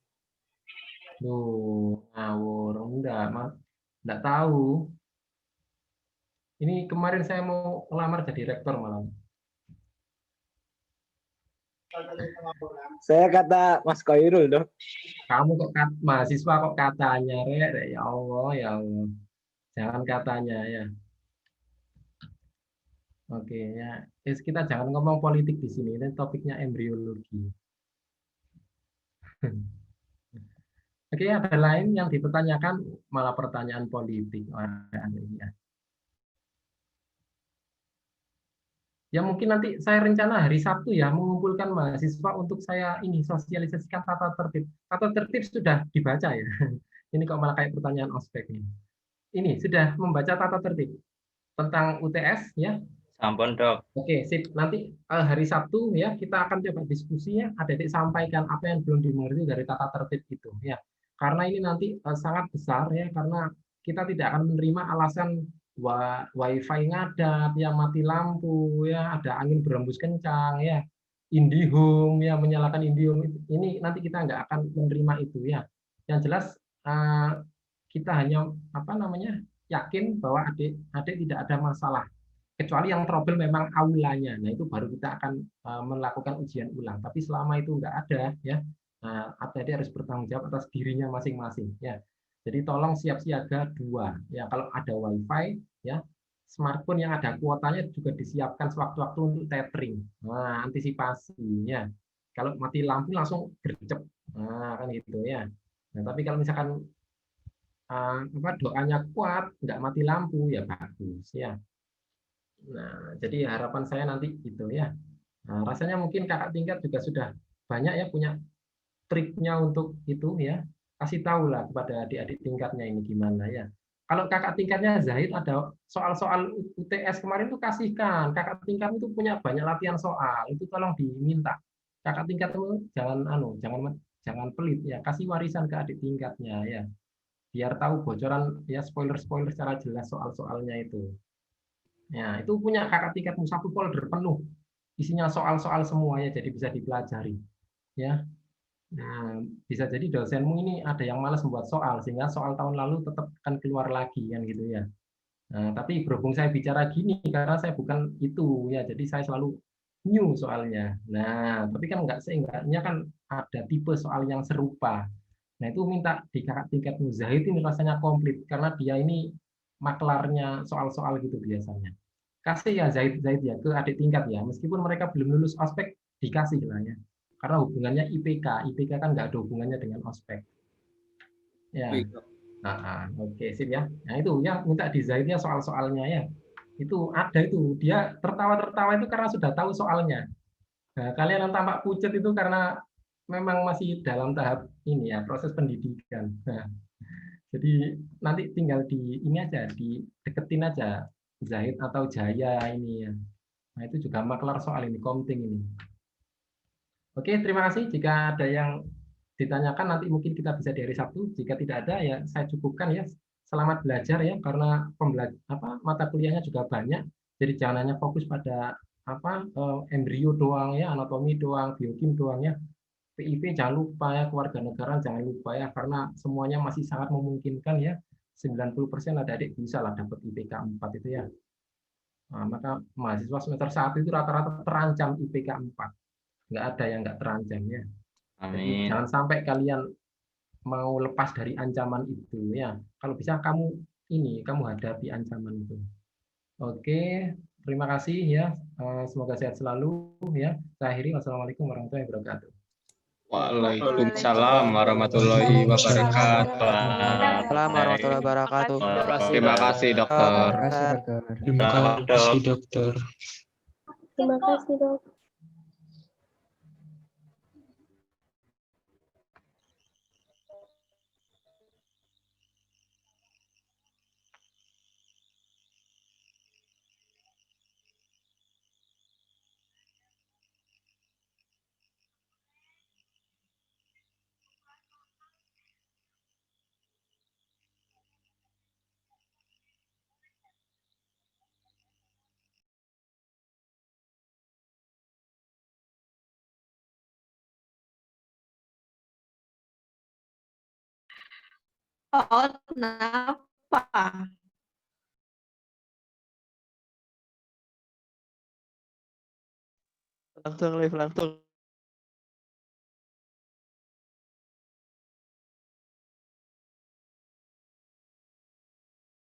Ngawur, enggak tahu. Ini kemarin saya mau ngelamar jadi rektor malah. Saya kata Mas Koirul dok. Kamu kok mahasiswa kok katanya Rek, ya Allah ya Allah. Jangan katanya ya. Oke ya, kita jangan ngomong politik di sini. Ini topiknya embriologi. Oke, ada lain yang dipertanyakan malah pertanyaan politik. Ya mungkin nanti saya rencana hari Sabtu ya mengumpulkan mahasiswa untuk saya ini sosialisasikan tata tertib. Tata tertib sudah dibaca ya. Ini kok malah kayak pertanyaan ospek ini. Ini sudah membaca tata tertib tentang UTS ya. Sampun dok. Oke, sip. Nanti hari Sabtu ya kita akan coba diskusi ya. Adik-adik sampaikan apa yang belum dimengerti dari tata tertib itu ya. Karena ini nanti sangat besar ya karena kita tidak akan menerima alasan wifi ngadat ya mati lampu ya ada angin berembus kencang ya IndiHome ya, menyalakan IndiHome ini nanti kita nggak akan menerima itu ya. Yang jelas kita hanya yakin bahwa adik tidak ada masalah, kecuali yang trouble memang aulanya. Nah itu baru kita akan melakukan ujian ulang. Tapi selama itu nggak ada ya, adik harus bertanggung jawab atas dirinya masing-masing ya. Jadi tolong siap siaga 2 ya. Kalau ada wifi ya, smartphone yang ada kuotanya juga disiapkan sewaktu-waktu untuk tethering. Nah, antisipasinya. Kalau mati lampu langsung gercep. Nah, kan gitu ya. Nah, tapi kalau misalkan doanya kuat, nggak mati lampu ya bagus ya. Nah, jadi harapan saya nanti gitu ya. Nah, rasanya mungkin kakak tingkat juga sudah banyak ya punya triknya untuk itu ya. Kasih tahu lah kepada adik-adik tingkatnya ini gimana ya. Kalau kakak tingkatnya Zahid ada soal-soal UTS kemarin tuh kasihkan. Kakak tingkat itu punya banyak latihan soal, itu tolong diminta. Kakak tingkat itu jangan pelit ya, kasih warisan ke adik tingkatnya ya. Biar tahu bocoran ya, spoiler-spoiler secara jelas soal-soalnya itu. Ya, itu punya kakak tingkatmu 1 folder penuh. Isinya soal-soal semua ya, jadi bisa dipelajari. Ya. Nah, bisa jadi dosenmu ini ada yang malas membuat soal, sehingga soal tahun lalu tetap akan keluar lagi kan gitu ya. Nah, tapi berhubung saya bicara gini karena saya bukan itu ya, jadi saya selalu new soalnya. Nah, tapi kan seenggaknya kan ada tipe soal yang serupa. Nah, itu minta di kakak tingkat Zahid ini rasanya komplit karena dia ini maklarnya soal-soal gitu biasanya. Kasih ya Zahid ya ke adik tingkat ya, meskipun mereka belum lulus ospek dikasih lah ya. Karena hubungannya IPK kan nggak ada hubungannya dengan ospek. Ya. Oke, sip ya. Nah itu ya minta di Zahidnya soal-soalnya ya. Itu ada itu, dia tertawa-tertawa itu karena sudah tahu soalnya. Nah, kalian yang tampak pucat itu karena memang masih dalam tahap ini ya, proses pendidikan. Nah, jadi nanti tinggal ini aja, dideketin aja Zahid atau Jaya ini ya. Nah itu juga maklar soal ini, komting ini. Oke, terima kasih. Jika ada yang ditanyakan nanti mungkin kita bisa di hari Sabtu. Jika tidak ada ya saya cukupkan ya. Selamat belajar ya, karena mata kuliahnya juga banyak. Jadi jangan hanya fokus pada embrio doang ya, anatomi doang, biokim doang ya. PIP jangan lupa ya, kewarganegaraan jangan lupa ya, karena semuanya masih sangat memungkinkan ya. 90% adik-adik bisa lah dapat IPK 4 itu ya. Nah, maka mahasiswa semester 1 itu rata-rata terancam IPK 4. Nggak ada yang nggak terancam ya. Jadi jangan sampai kalian mau lepas dari ancaman itu ya. Kalau bisa kamu hadapi ancaman itu. Oke, terima kasih ya. Semoga sehat selalu ya. Saya akhiri. Wassalamualaikum warahmatullahi wabarakatuh. Waalaikumsalam warahmatullahi wabarakatuh. Assalamualaikum warahmatullahi wabarakatuh. Terima kasih dokter. Terima kasih dokter. Terima kasih, Dok. Oh, kenapa? Langsung live langsung.